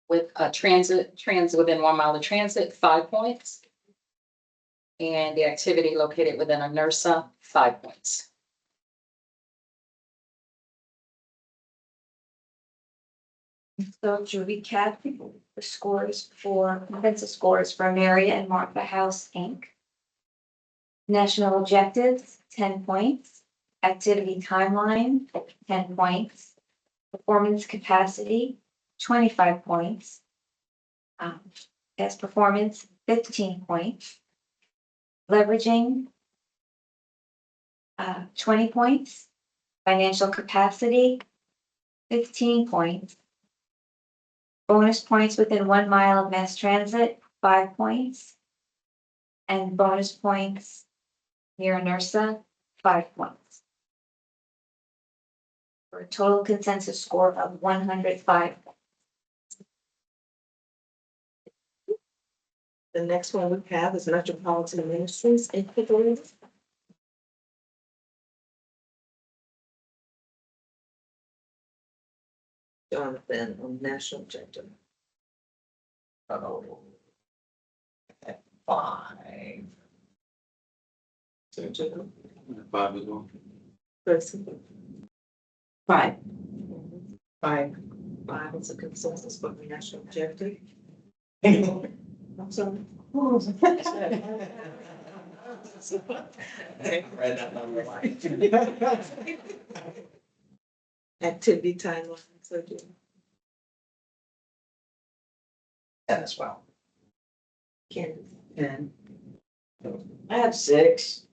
with a transit within 1 mile of transit, 5 points. And the activity located within a NERSA, 5 points. So to recap, the scores for consensus scores for Mary and Martha House, Inc. National objectives, 10 points. Activity timeline, 10 points. Performance capacity, 25 points. Past performance, 15 points. Leveraging, 20 points. Financial capacity, 15 points. Bonus points within 1 mile of mass transit, 5 points. And bonus points near NERSA, 5 points. For a total consensus score of 105. The next one we have is Metropolitan Ministries Incorporated. Jonathan on national objective. Oh. At 5. Sergio. 5 as well. Tracy. 5. 5. 5 is a consensus for the national objective. I'm sorry. Read that number. Activity timeline, Sergio. 10 as well. Candace. 10. I have 6.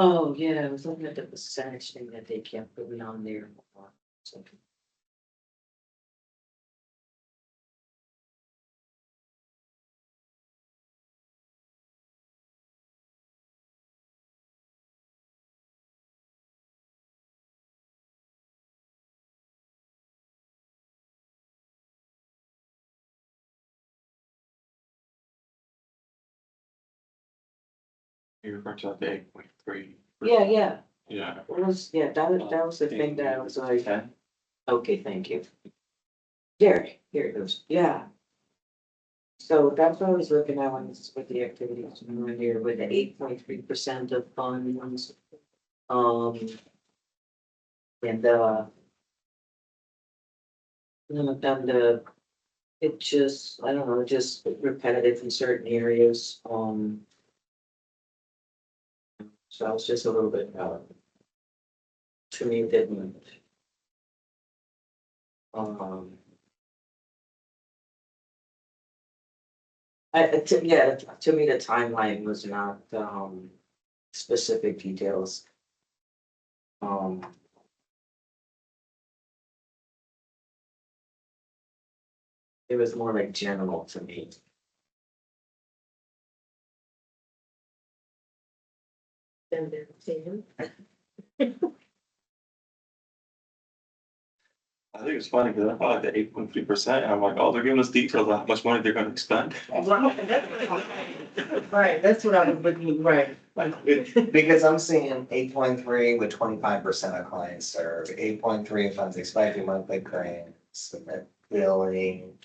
Oh, yeah, I was looking at the percentage thing that they kept putting on there. So, You refer to like the 8.3. yeah, yeah, Yeah. it was, yeah, that was the thing that I was like, 10. okay, thank you. There, here it goes, yeah. So that's what I was looking at when this is with the activities right here, with the 8.3% of funds. And it just, I don't know, just repetitive in certain areas, so I was just a little bit, to me, it didn't. Yeah, to me, the timeline was not, specific details. It was more like general to me. And then 10. I think it's funny because I thought like the 8.3%, and I'm like, oh, they're giving us details on how much money they're gonna expend. Right, that's what I was looking, right. Because I'm seeing 8.3 with 25% of clients served, 8.3 of funds expected monthly claims, submit billing.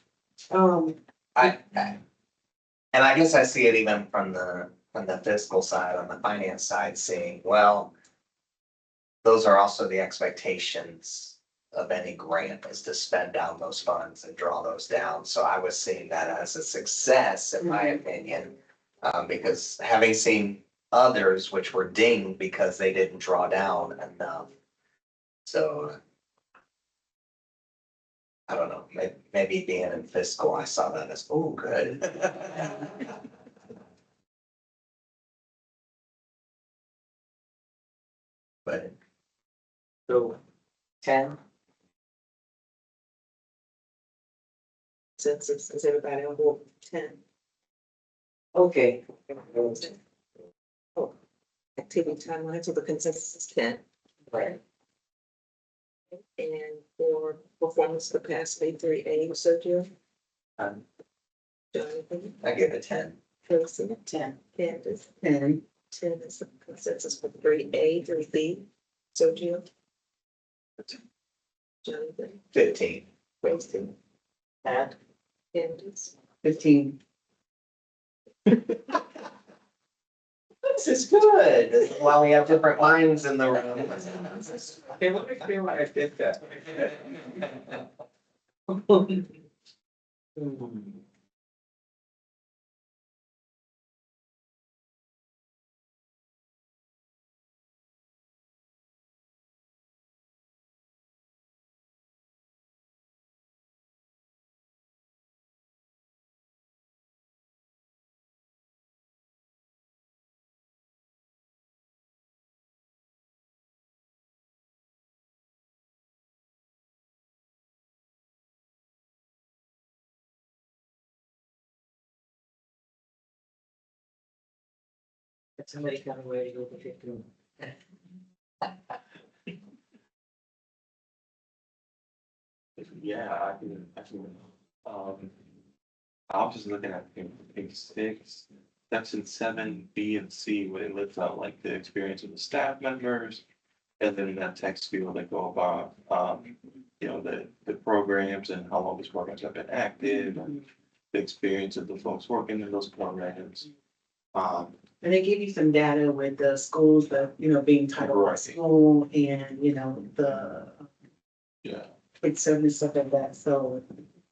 And I guess I see it even from the fiscal side, on the finance side, seeing, well, those are also the expectations of any grant, is to spend down those funds and draw those down. So I was seeing that as a success, in my opinion, because having seen others which were dinged because they didn't draw down enough. So I don't know, maybe being in fiscal, I saw that as, oh, good. But So, 10, Census, is everybody on board with 10? okay. Oh, activity timeline, so the consensus is 10. Right. And for performance capacity, 3A, Sergio, Um, Jonathan, I give it 10. Tracy, 10, Candace, And 10 is the consensus for 3A, 3B, Sergio, Jonathan, 15. Tracy, and Candace. 15. This is good. This is why we have different minds in the room. Okay, let me feel like I did that. Somebody kind of ready to go to 15. Yeah, I'm just looking at page 6, section 7, B and C, where it lists out like the experience of the staff members. And then in that text field, they go about, the programs and how long these programs have been active, and the experience of the folks working in those programs. And they give you some data with the schools, being Title I Right. school and, the Yeah. quick service, stuff like that, so.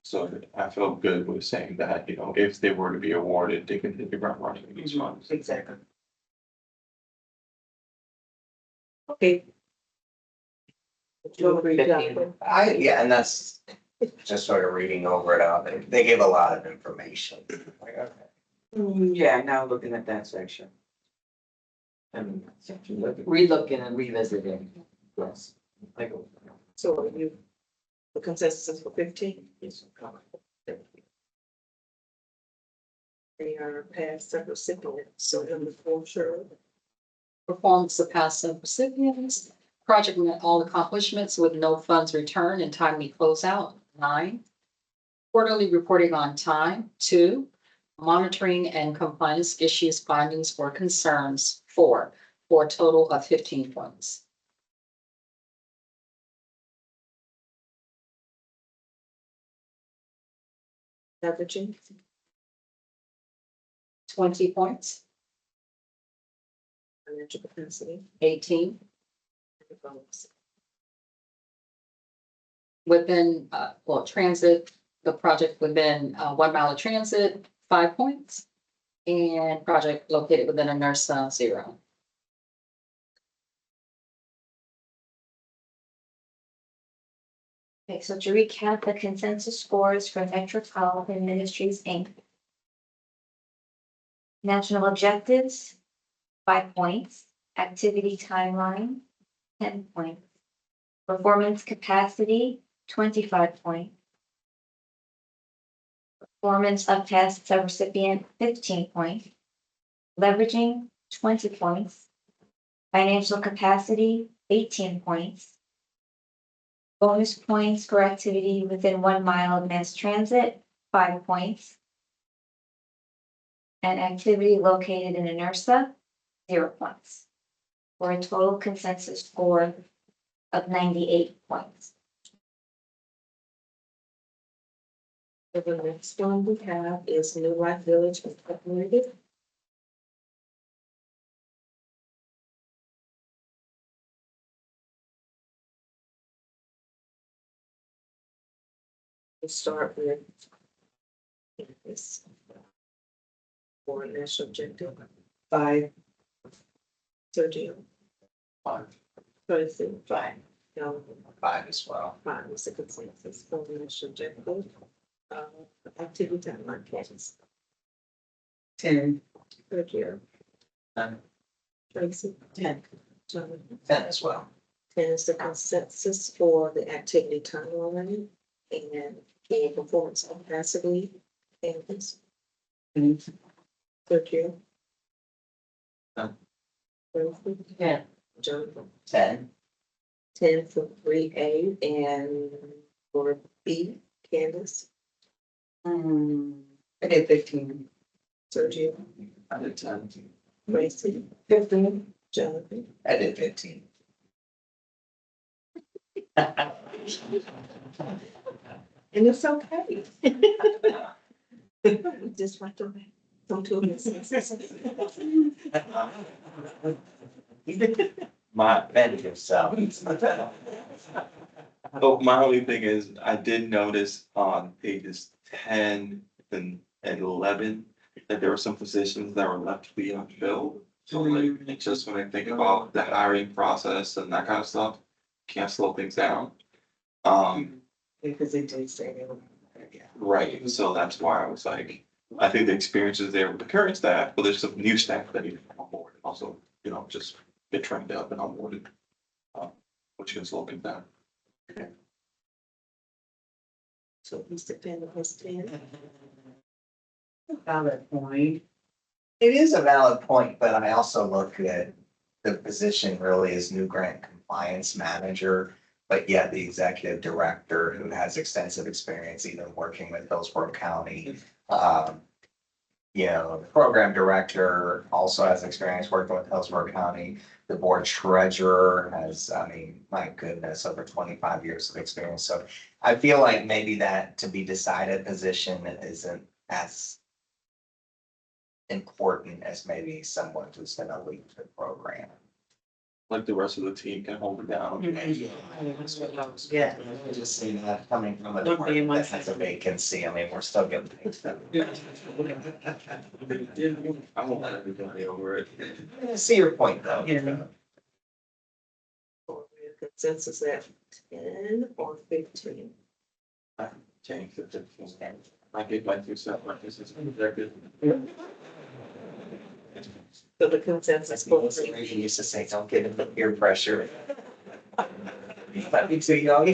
So I felt good with saying that, if they were to be awarded, they can hit the ground running with these funds. Exactly. Okay. You agree, 15. Jonathan? Yeah, and that's just sort of reading over it all. They give a lot of information. Like, okay. Yeah, now looking at that section. And relooking and revisiting, yes. I go. So are you, the consensus is for 15? Yes. They are past recipients, so number 4, sure. Performance of past recipients. Project met all accomplishments with no funds returned and timely closeout. 9. Quarterly reporting on time. 2. Monitoring and compliance issues, findings, or concerns. 4. For a total of 15 points. Averaging, 20 points. financial capacity, 18. and bonus. Within, transit, the project within 1 mile of transit, 5 points. And project located within a NERSA, 0. Okay, so to recap, the consensus scores for Metropolitan Ministries, Inc. National objectives, 5 points. Activity timeline, 10 points. Performance capacity, 25 points. Performance of past subrecipient, 15 points. Leveraging, 20 points. Financial capacity, 18 points. Bonus points for activity within 1 mile of mass transit, 5 points. And activity located in a NERSA, 0 points. For a total consensus score of 98 points. So the next one we have is New Life Village Incorporated. We'll start with this. For national objective, 5, Sergio, 5. Tracy, 5. no, 5 as well. 5 is the consensus for the national objective. Activity timeline, Candace, 10, Sergio, 10. Tracy, 10. Jonathan. 10 as well. 10 is the consensus for the activity timeline and the performance capacity. Candace, 10. Sergio. No. Tracy, 10. Jonathan. 10. 10 for 3A and for B, Candace, I did 15. Sergio, I did 10. Tracy, 15. Jonathan. I did 15. And it's okay. Just want to come to a consensus. My offensive self. Oh, my only thing is, I did notice on pages 10 and 11, that there were some positions that were left to be unfilled. So like, it's just when I think about the hiring process and that kind of stuff, can't slow things down. Because they did say they were. Right, so that's why I was like, I think the experience is there with the current staff, but there's some new staff that need to come on board. Also, just get trained up and onboarded. Which can slow things down. So Mr. Panda plus 10. Valid point. It is a valid point, but I also look at the position really as new grant compliance manager, but yet the executive director who has extensive experience even working with Hillsborough County. The program director also has experience working with Hillsborough County. The board treasurer has, my goodness, over 25 years of experience. So I feel like maybe that to be decided position isn't as important as maybe someone who's going to lead the program. Like the rest of the team can hold it down. Yeah. I just see that coming from a Don't be in department my that has a vacancy. We're still getting paid. I won't let everybody over it. I see your point though. Yeah. Or consensus at 10 or 15. Change the difference. I get my 2 cents, like this is very good. So the consensus. We used to say, don't get into peer pressure. Let me too young.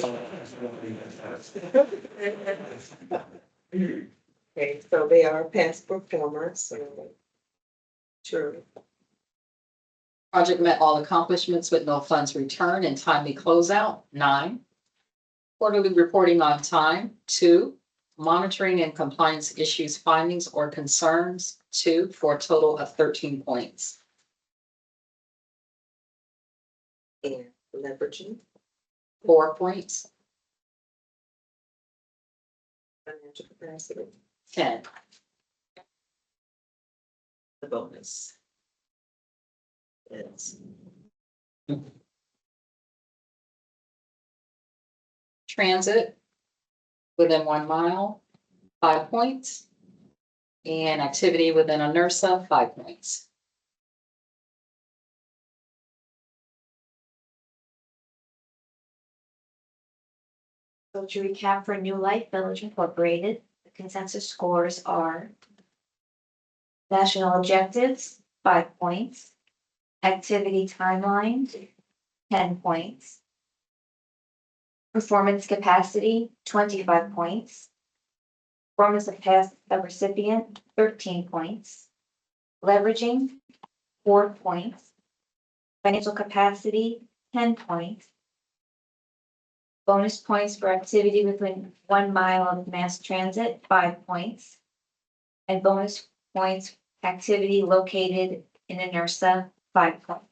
Okay, so they are past performers, so. Sure. Project met all accomplishments with no funds returned and timely closeout, 9. Quarterly reporting on time, 2. Monitoring and compliance issues, findings or concerns, 2, for a total of 13 points. And leveraging 4 points, financial capacity, 10. the bonus. Yes. Transit within 1 mile, 5 points. And activity within a NERSA, 5 points. So to recap for New Life Village Incorporated, the consensus scores are national objectives, 5 points, activity timeline, 10 points, performance capacity, 25 points, performance of past a recipient, 13 points, leveraging, 4 points, financial capacity, 10 points, bonus points for activity within 1 mile of mass transit, 5 points. And bonus points, activity located in a NERSA, 5 points.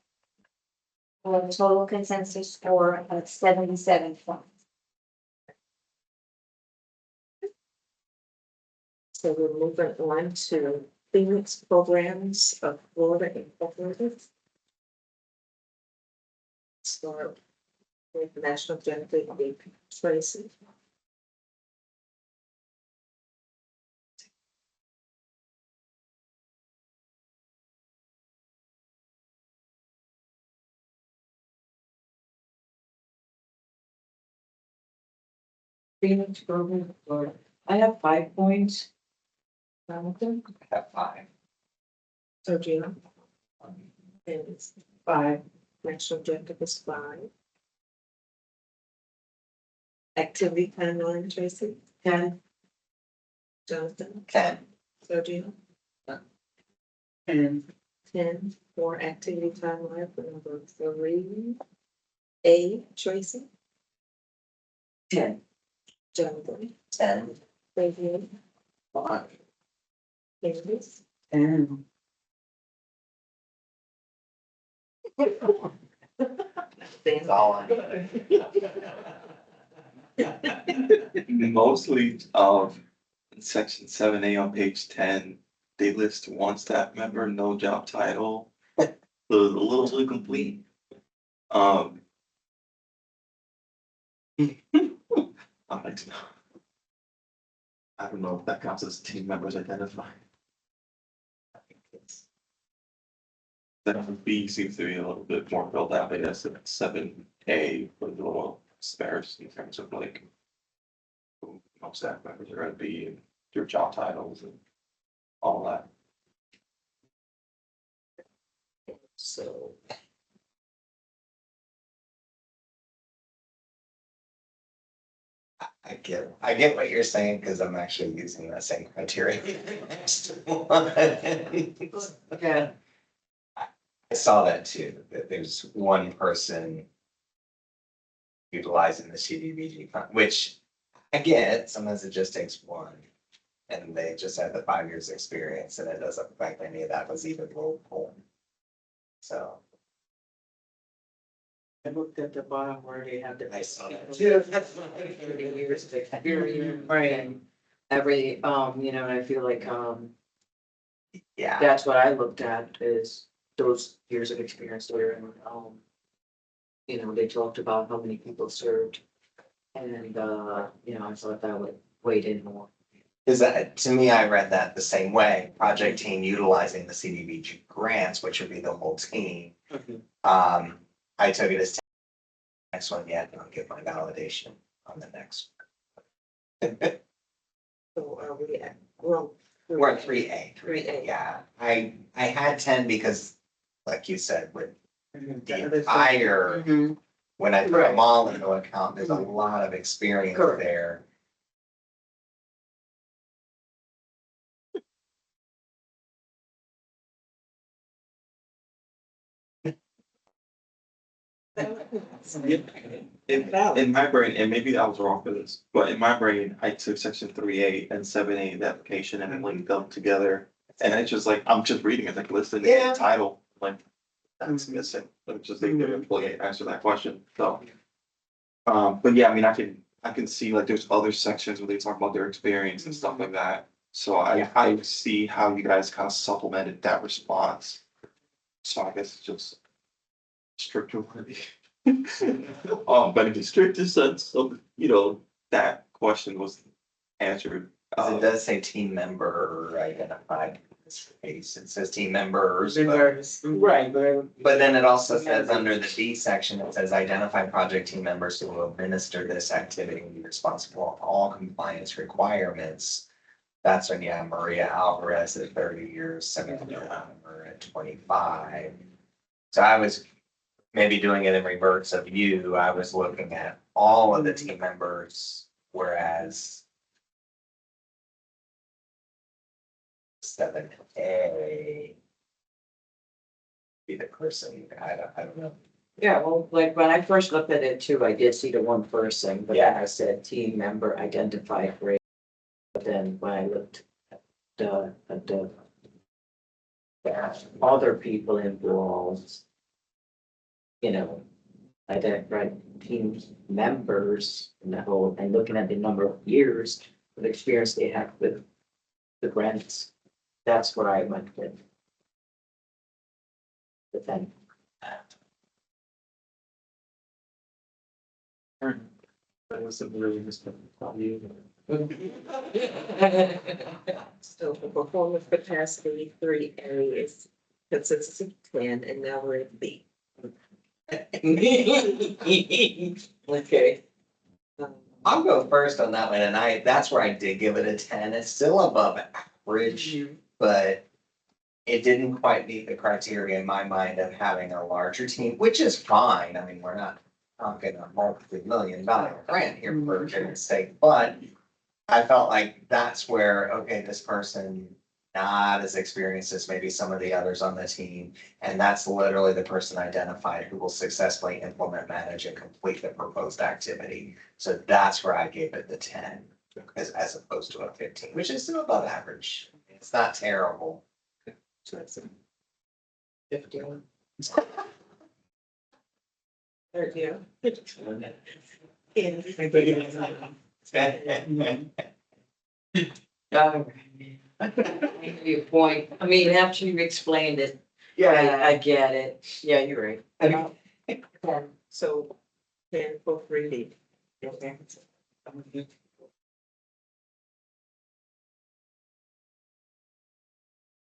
For a total consensus score of 77 points. So we're moving on to Phoenix Programs of Florida Incorporated. Start with the National Objective, Tracy. Phoenix program, Florida. I have 5 points. Jonathan? Have 5. Sergio. And it's 5. National Objective is 5. Activity timeline, Tracy. 10. Jonathan. 10. Sergio. And 10 for activity timeline for number 3. A, Tracy. 10. Jonathan. 10. Sergio. 5. Candace. And It's all on. Mostly, in section 7A on page 10, they list 1 staff member, no job title. So a little incomplete. I'd like to know. I don't know if that counts as team members identified. I think it's. Then B seems to be a little bit more filled out, I guess, and 7A was a little sparse in terms of like. Who most staff members are gonna be and their job titles and all that. So. I get what you're saying, because I'm actually using that same criteria. Next one. okay, I saw that too, that there's 1 person utilizing the CDBG fund, which I get, sometimes it just takes 1. And they just had the 5 years experience, and it doesn't affect any of that was even local. So I looked at the bottom where they have the. I saw that too. 30 years of experience, right? Every, and I feel like, Yeah, that's what I looked at is those years of experience there and, they talked about how many people served. And, I thought that would weigh in more. because to me, I read that the same way, project team utilizing the CDBG grants, which would be the whole team. I took it as next one yet, and I'll get my validation on the next. So are we at, well, We're at 3A. 3A. Yeah, I had 10 because like you said, with Mhm. the other stuff. entire, Mhm. when I put them all into account, there's a lot of experience Correct. there. In my brain, and maybe I was wrong for this, but in my brain, I took section 3A and 7A of the application and then linked them together. And it's just like, I'm just reading it, like listed in Yeah. the title, like, that's missing, like, just like the employee answer that question, so. But yeah, I mean, I can see like there's other sections where they talk about their experience and stuff like that. So I see how you guys kind of supplemented that response. So I guess it's just stricter wording. But in the strictest sense of, that question was answered. 'Cause it does say team member identified in this case. It says team members, Right, but then it also says under the B section, it says identify project team members who will administer this activity and be responsible for all compliance requirements. That's when, yeah, Maria Alvarez at 30 years, Senator Lumber at 25. So I was maybe doing it in reverse of you. I was looking at all of the team members, whereas 7A be the person, I don't know. yeah, well, like when I first looked at it too, I did see the one person, but then I said team member identified rate. But then when I looked at the other people involved, identified team members and the whole, and looking at the number of years of experience they have with the grants, that's where I went with. But then, That was a really you. So the performance capacity 3A is consensus of 10, and now we're at B. okay, I'll go first on that one, and that's where I did give it a 10. It's still above average, but it didn't quite meet the criteria in my mind of having a larger team, which is fine. I mean, we're not talking a multi-million-dollar grant here for goodness sake, but I felt like that's where, okay, this person not as experienced as maybe some of the others on the team, and that's literally the person identified who will successfully implement, manage, and complete the proposed activity. So that's where I gave it the 10, as opposed to a 15, which is still above average. It's not terrible. So that's a 51. 30. Your point, I mean, after you explained it, I get it, yeah, you're right. So 10 for 3D. Okay.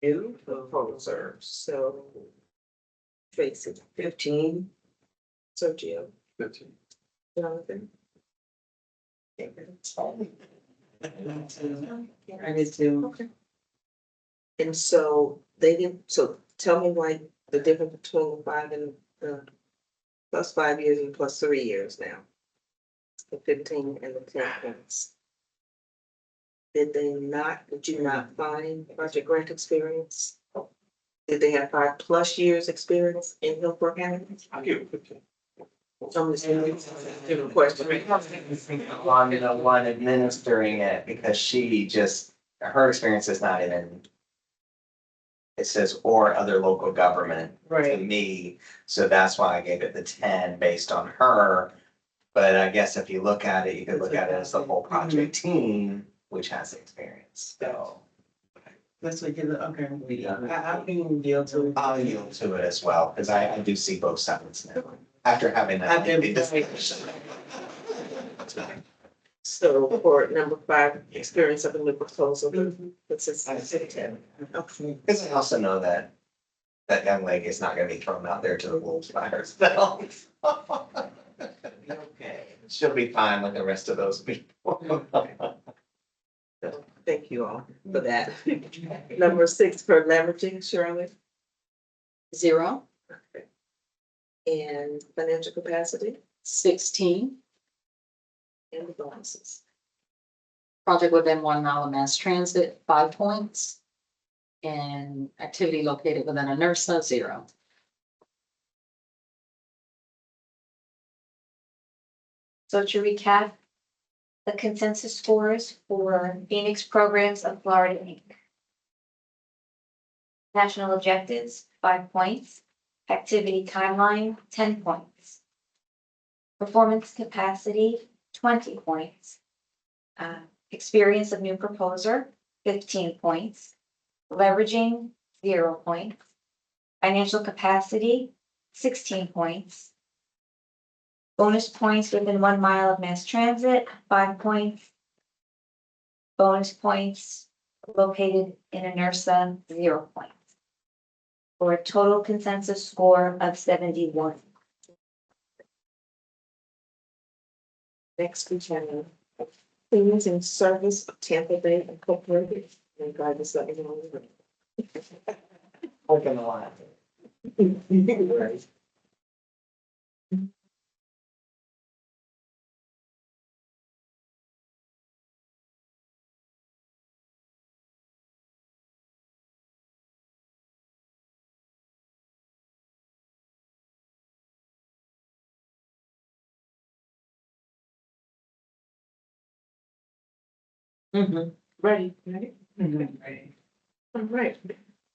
New proposers, so Tracy, 15. Sergio, 15. Jonathan. I did too. Okay. And so they didn't, so tell me why the difference between the 5 and plus 5 years and plus 3 years now. The 15 and the 10 points. Did you not find project grant experience? Did they have 5+ years experience in Hillsborough County? I'll give it 15. I'm just different question. On the one administering it, because her experience is not even. It says or other local government to Right, me, so that's why I gave it the 10 based on her. But I guess if you look at it, you could look at it as the whole project team, which has experience, so. That's what you, okay. I can deal to. I'll yield to it as well, because I do see both sides now, after having that. After- lengthy discussion. So for number 5, experience of the proposal, this is 10. Okay. Because I also know that young lady is not gonna be thrown out there to the wolves by herself. okay. She'll be fine with the rest of those people. So, thank you all for that. Number 6 for leveraging, Shirley. 0, And financial capacity 16. and the bonuses. Project within 1 mile of mass transit, 5 points. And activity located within a NERSA, 0. So to recap, the consensus scores for Phoenix Programs of Florida, Inc. National objectives, 5 points. Activity timeline, 10 points. Performance capacity, 20 points. Experience of new proposer, 15 points. Leveraging, 0 points. Financial capacity, 16 points. Bonus points within 1 mile of mass transit, 5 points. Bonus points located in a NERSA, 0 points. For a total consensus score of 71. Next, we have Things in Service of Tampa Bay Incorporated. And God just let me know. Open the line. Ready, ready? All right.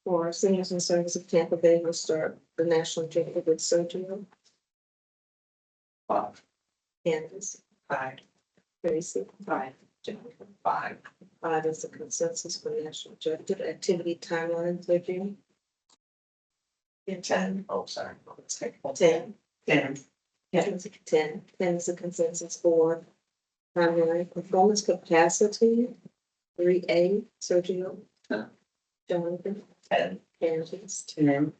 For Seniors in Service of Tampa Bay, we'll start the national objective with Sergio, 5. Candace, 5. Tracy, 5. Jennifer, 5. 5 is the consensus for national objective. Activity timeline, Sergio. 10. Oh, sorry. 10. 10. 10 is the consensus for timeline. Performance capacity, 3A, Sergio. Jonathan. 10. Candace. 10.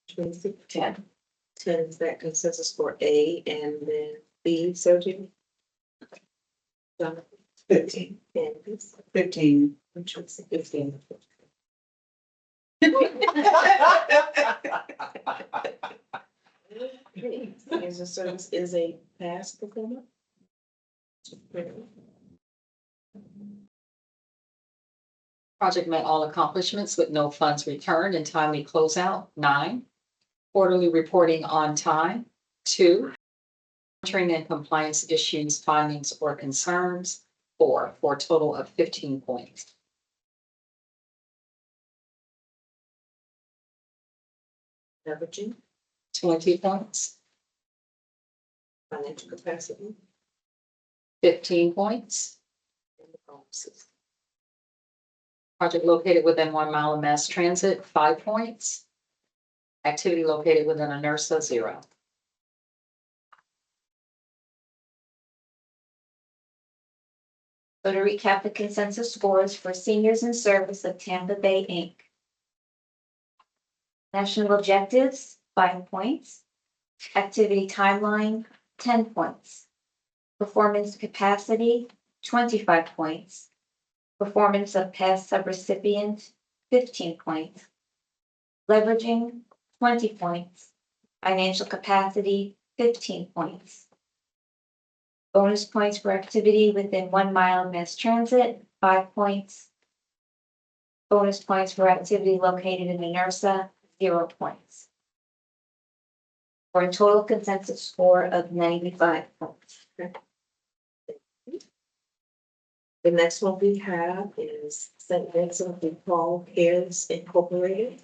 Tracy. 10. 10 is that consensus for A, and then B, Sergio. Jonathan. 15. Candace. 15. And Tracy. 15. Seniors in Service is a past performer. Project met all accomplishments with no funds returned and timely closeout, 9. Quarterly reporting on time, 2. Monitoring and compliance issues, findings, or concerns, 4, for a total of 15 points. Leveraging, 20 points, financial capacity, 15 points. and the bonuses. Project located within 1 mile of mass transit, 5 points. Activity located within a NERSA, 0. So to recap the consensus scores for Seniors in Service of Tampa Bay, Inc. National objectives, 5 points. Activity timeline, 10 points. Performance capacity, 25 points. Performance of past subrecipient, 15 points. Leveraging, 20 points. Financial capacity, 15 points. Bonus points for activity within 1 mile of mass transit, 5 points. Bonus points for activity located in a NERSA, 0 points. For a total consensus score of 95 points. The next one we have is St. Vincent de Paul Cares Incorporated.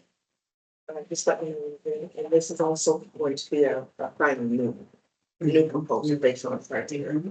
Just let me know, and this is also going to be a final new proposal based on criteria.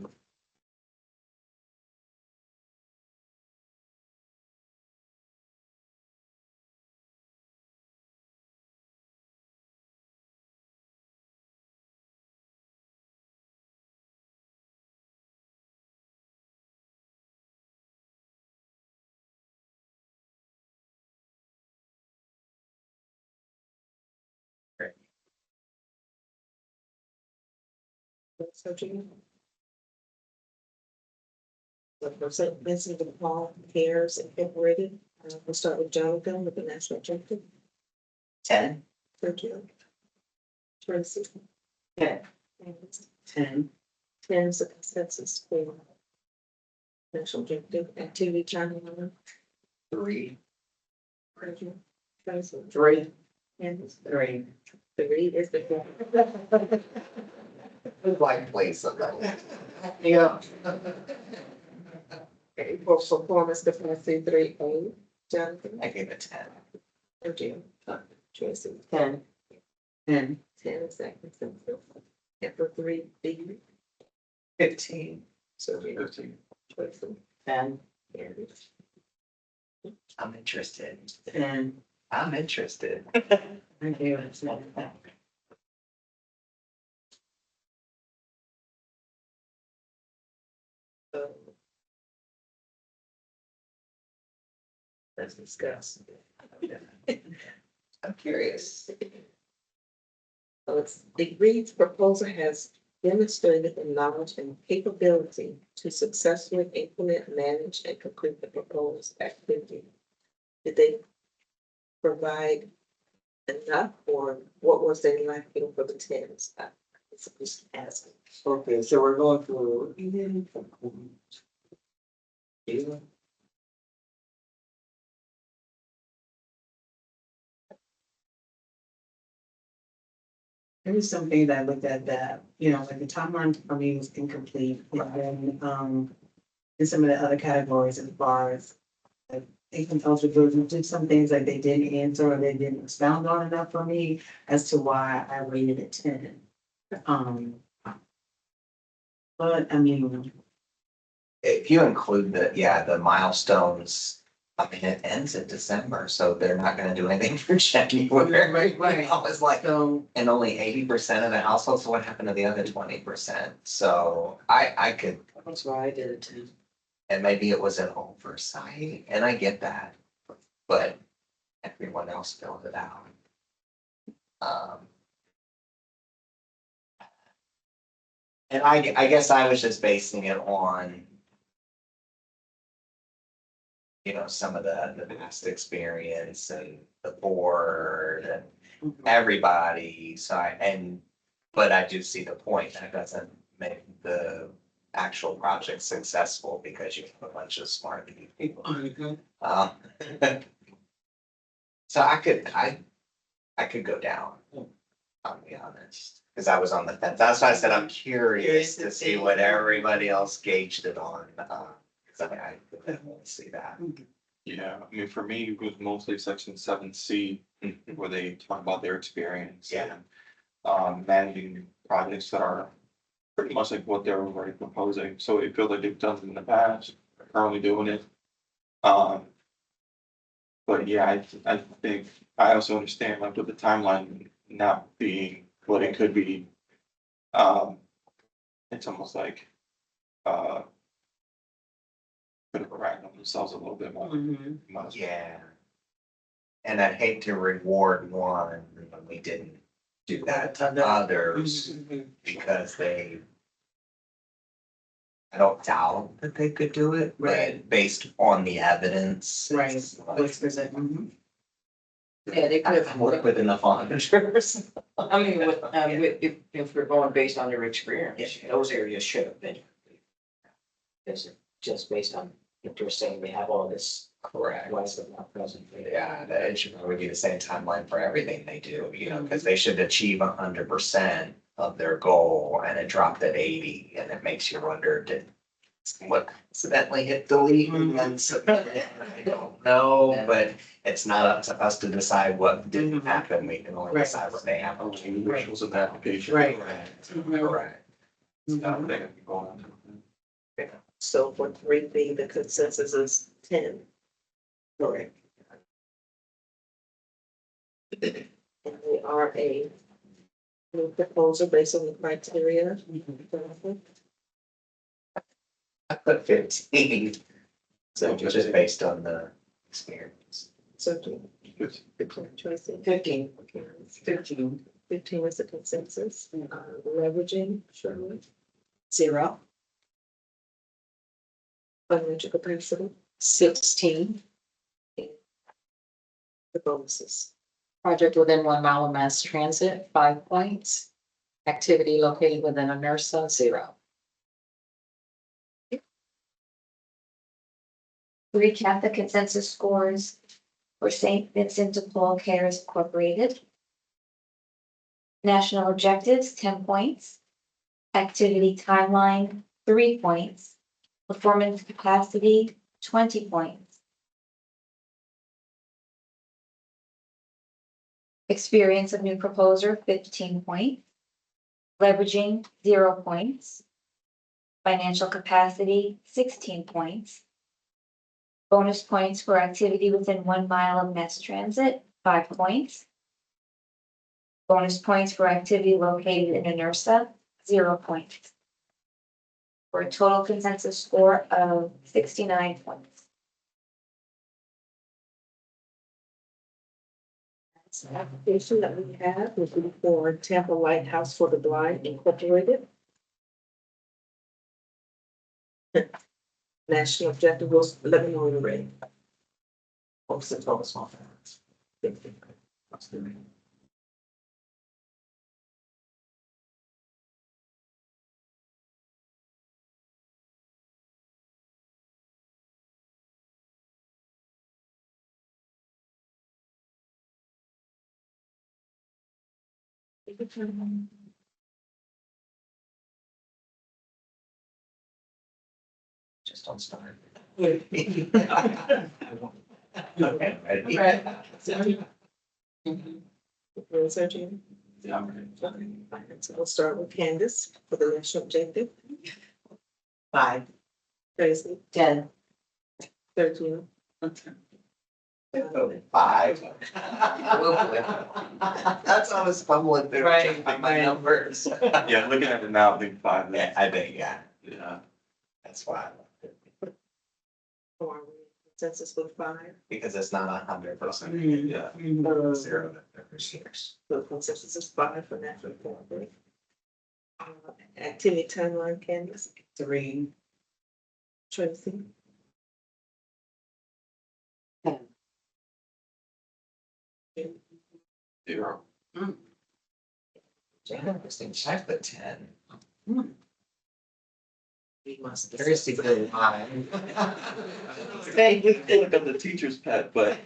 Searching. For St. Vincent de Paul Cares Incorporated, we'll start with Jonathan with the national objective. 10. Sergio. Tracy. Yeah. And 10. 10 is the consensus for national objective activity timeline. 3. Sergio. Tracy. 3. And 3. 3 is the. Like place of that. Yeah. Okay, for performance capacity 3A, Jonathan. I gave it 10. Sergio. Tracy. 10. 10. 10 is that consensus. And for 3B, 15. Sergio. 15. Tracy. 10. And I'm interested. 10. I'm interested. I gave it 10. so. Let's discuss. I'm curious. So it reads, proposal has demonstrated the knowledge and capability to successfully implement, manage, and complete the proposed activity. Did they provide enough, or what was their lacking for the 10s? It's just asking. Okay, so we're going through. There was something that I looked at that, like the timeline for me was incomplete. And then, in some of the other categories as far as like income eligibility, did some things like they didn't answer or they didn't expound on enough for me as to why I rated it 10. But I mean, If you include the milestones, I mean, it ends in December, so they're not gonna do anything for January. Right. I was like, so, and only 80% of the households, so what happened to the other 20%? So I could, That's why I did it too. and maybe it was an oversight, and I get that, but everyone else filled it out. And I guess I was just basing it on, some of the past experience and the board and everybody, but I do see the point, that doesn't make the actual project successful because you have a bunch of smart people. Um, So I could go down, I'll be honest, because I was on the fence. That's why I said I'm curious to see what everybody else gauged it on. Because I definitely see that. Yeah, I mean, for me, it was mostly section 7C, where they talk about their experience. Yeah. And managing projects that are pretty much like what they're already proposing. So it feels like they've done it in the past, they're currently doing it. But yeah, I think, I also understand like with the timeline not being what it could be. It's almost like, could have bragged on themselves a little bit more. Yeah. And I'd hate to reward one when we didn't do that to others because I don't doubt that they could do it, but based on the evidence. right, it's like, what's presented. Yeah, they could have. I've worked with enough auditors. I mean, if we're going based on their experience, Yeah. those areas should have been. It's just based on, if they're saying they have all this. Correct. Why is it not present? Yeah, it should probably be the same timeline for everything they do, because they should achieve 100% of their goal and it dropped at 80, and it makes you wonder, did someone accidentally hit delete and then submit it? I don't know, but it's not up to us to decide what didn't happen. We can only Right. decide what may happen. Which was an application. Right. Correct. I think I'm going on. So for 3B, the consensus is 10. Correct. And we are a new proposal based on the criteria. I put 15, so just based on the experience. So, It's- Tracy. 15. 15. 15 is the consensus. Leveraging, Shirley. 0, Financial capacity, 16, the bonuses. Project within 1 mile of mass transit, 5 points. Activity located within a NERSA, 0. Recap the consensus scores for St. Vincent de Paul Cares Incorporated. National objectives, 10 points. Activity timeline, 3 points. Performance capacity, 20 points. Experience of new proposer, 15 points. Leveraging, 0 points. Financial capacity, 16 points. Bonus points for activity within 1 mile of mass transit, 5 points. Bonus points for activity located in a NERSA, 0 points. For a total consensus score of 69 points. That's the application that we have will be for Tampa Lighthouse for the Blind Incorporated. National objective was, let me know when you're ready. What's the total small facts? Just don't start. Okay, ready? Researching. Yeah, I'm ready. Okay, so we'll start with Candace for the national objective. 5, Tracy, 10. 13. I voted 5. That's how I was fumbling through. Right, my right. numbers. Yeah, looking at it now, I think 5. Yeah, I think, yeah, Yeah. that's why, Or consensus with 5. because it's not 100%. Yeah. Zero numbers here. The consensus is 5 for national objective. Activity timeline, Candace, 3. Tracy, 0. Interesting, check the 10. we must. Tracy did mine. Look up the teacher's pet, but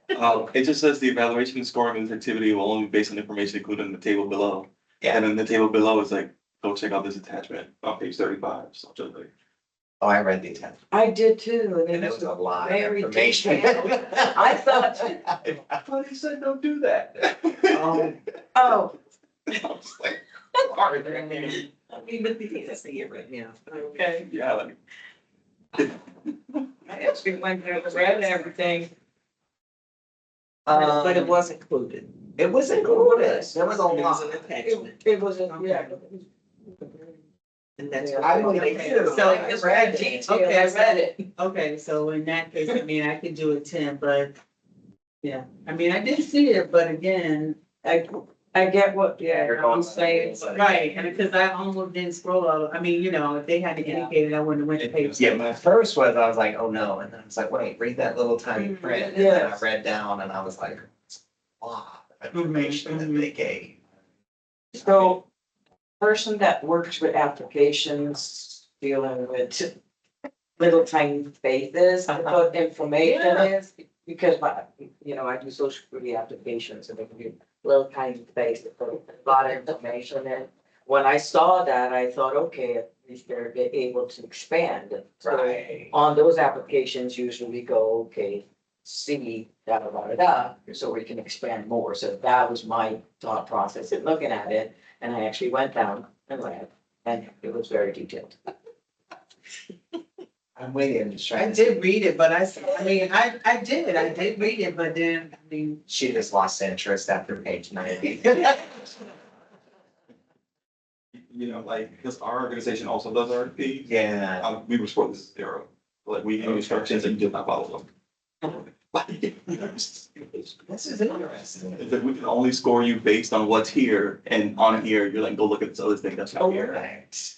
it just says the evaluation and scoring of this activity will only be based on information included in the table below. Yeah. And then the table below is like, go check out this attachment on page 35, so just like. Oh, I read the 10, I did too, and it was a lot of very information. detailed. I thought- But he said, don't do that. Oh. I was like, sorry, man. Even the see it right now. Okay. Yeah, like, I actually went there and read everything. But it was included. It was included, there was a It was lot. an attachment. It was, yeah. And that's. I what- would have, so it's read detailed, I read it. Okay, so in that case, I mean, I could do a 10, but, yeah, I mean, I did see it, but again, I get what, yeah, You're going I'm saying. right, and because I almost didn't scroll over, I mean, you know, if they hadn't indicated, I wouldn't have went to page. Yeah, my first was, I was like, oh no, and then I was like, wait, read that little tiny print, and then I read down and I was like, it's a lot of information that they gave. So, person that works with applications, dealing with little tiny spaces, what information is, because my, you know, I do social security applications and they can be little tiny space, to put a lot of information in. When I saw that, I thought, okay, at least they're able to expand. So Right. on those applications, usually we go, okay, C, da, da, da, da, da, so we can expand more. So that was my thought process in looking at it. And I actually went down and read, and it was very detailed. I'm waiting, I'm just I trying to. did read it, but I mean, I did read it, but then, I mean, She just lost interest after page 90. you know, like, because our organization also does RFPs. Yeah, We were scored this 0, like, we have instructions and you did not follow them. Like, this is interesting. it's like we can only score you based on what's here, and on here, you're like, go look at this other thing that's not here. Correct.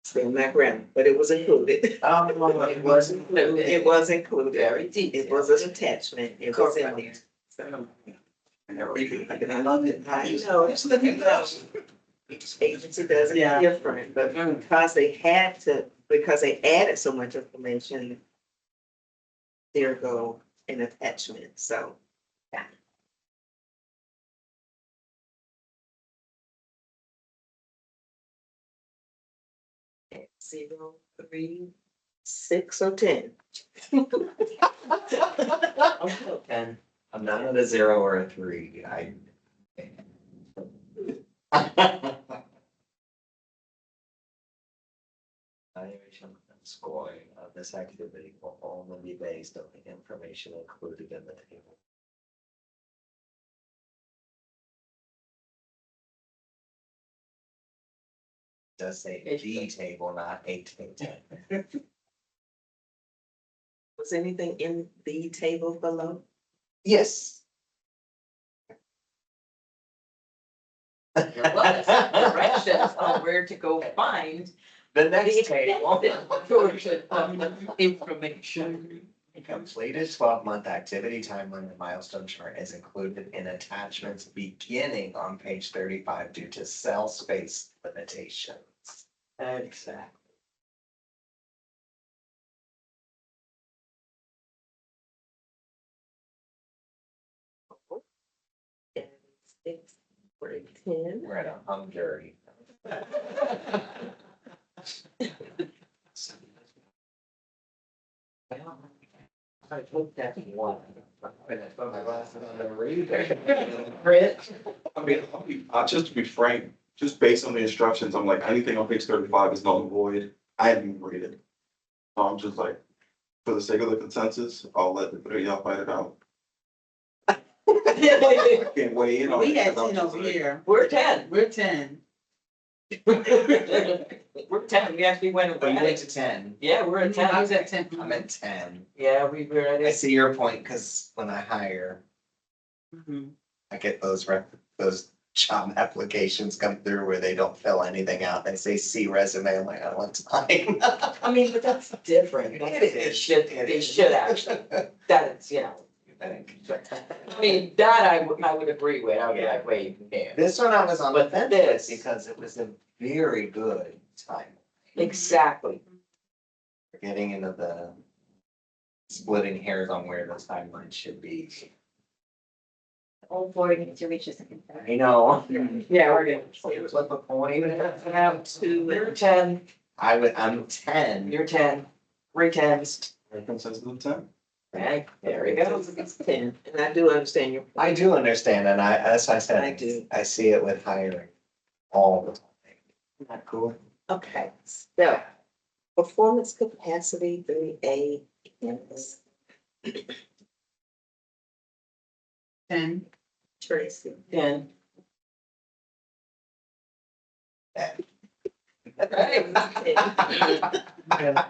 Still not granted, but it was included. It was included. It was included. Very It detailed. was an attachment. It was in there. So, I never even, I I love it. I know. Each agency does it Yeah. different, but because they had to, because they added so much information, there go an attachment, so. Yeah. 0, 3, 6, or 10. And I'm not at a 0 or a 3. Evaluation and scoring of this activity will only be based on the information included in the table. It does say the table, not a table. Was anything in the table below? Yes. there was directions on where to go find The the next table. portion of the information. A completed 12-month activity timeline and milestone chart is included in attachments beginning on page 35 due to cell space limitations. Exactly. And 6, or 10. We're at a hung jury. I looked at one. When I put my glasses on the reader. Chris? I mean, just to be frank, just based on the instructions, I'm like, anything on page 35 is null and void. I haven't even read it. So I'm just like, for the sake of the consensus, I'll let the three of y'all fight it out. I can't weigh in on it. We had 'cause I'm 10 just over like- here. We're 10. We're 10. We're 10. We actually went But you went away. to 10. Yeah, we're at 10. I was at 10. I'm at 10. Yeah, we were at I it. see your point, because when I hire, Mhm. I get those job applications come through where they don't fill anything out. They say, see resume. I'm like, I don't want time. I mean, but that's different. They should actually, that is, you know. I mean, that I would agree with. I would be like, wait, yeah. This one I was on the But fence this- with because it was a very good time. Exactly. We're getting into the splitting hairs on where the timeline should be. All board needs to reach a second. I know. Yeah, we're good. Flip a coin. Now, you're 10, I'm 10. you're 10, we're 10s. Consensus of 10. Right, there we go. It's 10, and I do understand your. I do understand, and as I said, I do. I see it with hiring all the time. Not cool. Okay, so performance capacity 3A. Yes. 10. Tracy. 10. And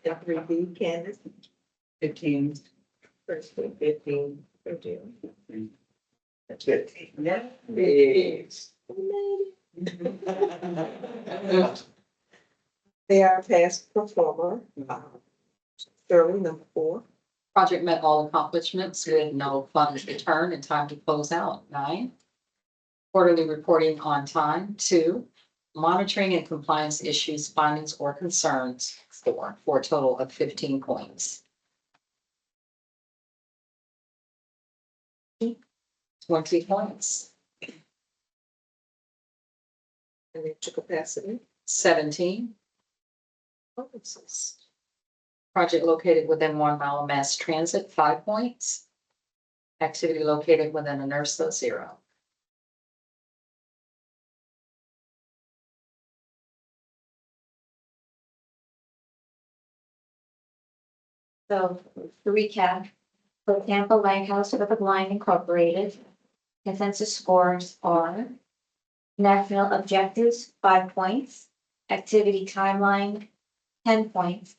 3B, Candace. 15. First, 15, 13. That's 15. Yeah. Yes. They are past performer. Sterling, number 4. Project met all accomplishments with no funds returned in time to close out. 9. Quarterly reporting on time. 2. Monitoring and compliance issues, findings, or concerns. 4, for a total of 15 points. 20 points. Financial capacity. 17. Bonuses. Project located within 1 mile of mass transit, 5 points. Activity located within a NERSA, 0. So to recap, for Tampa Lighthouse for the Blind Incorporated, consensus scores are national objectives, 5 points, activity timeline, 10 points,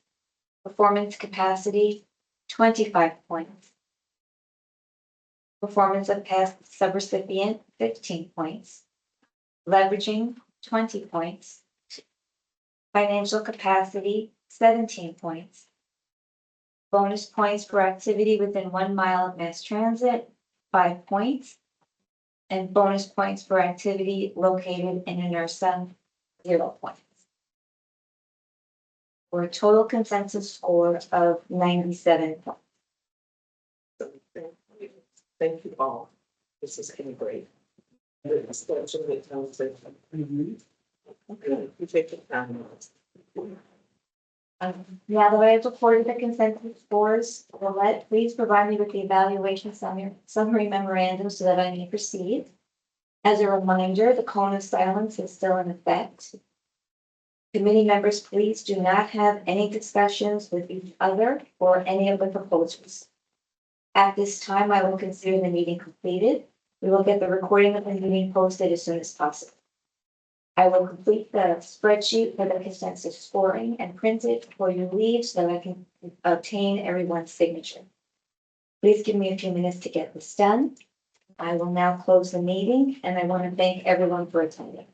performance capacity, 25 points, performance of past subrecipient, 15 points, leveraging, 20 points, Financial capacity, 17 points. Bonus points for activity within 1 mile of mass transit, 5 points. And bonus points for activity located in a NERSA, 0 points. For a total consensus score of 97 points. So, thank you all. This is great. It's such a good conversation. Okay, you take the time. Now that I have reported the consensus scores, Willette, please provide me with the evaluation summary memorandum so that I may proceed. As a reminder, the cone of silence is still in effect. Committee members, please do not have any discussions with each other or any of the proposals. At this time, I will consider the meeting completed. We will get the recording of the meeting posted as soon as possible. I will complete the spreadsheet for the consensus scoring and print it before you leave so that I can obtain everyone's signature. Please give me a few minutes to get this done. I will now close the meeting and I want to thank everyone for attending.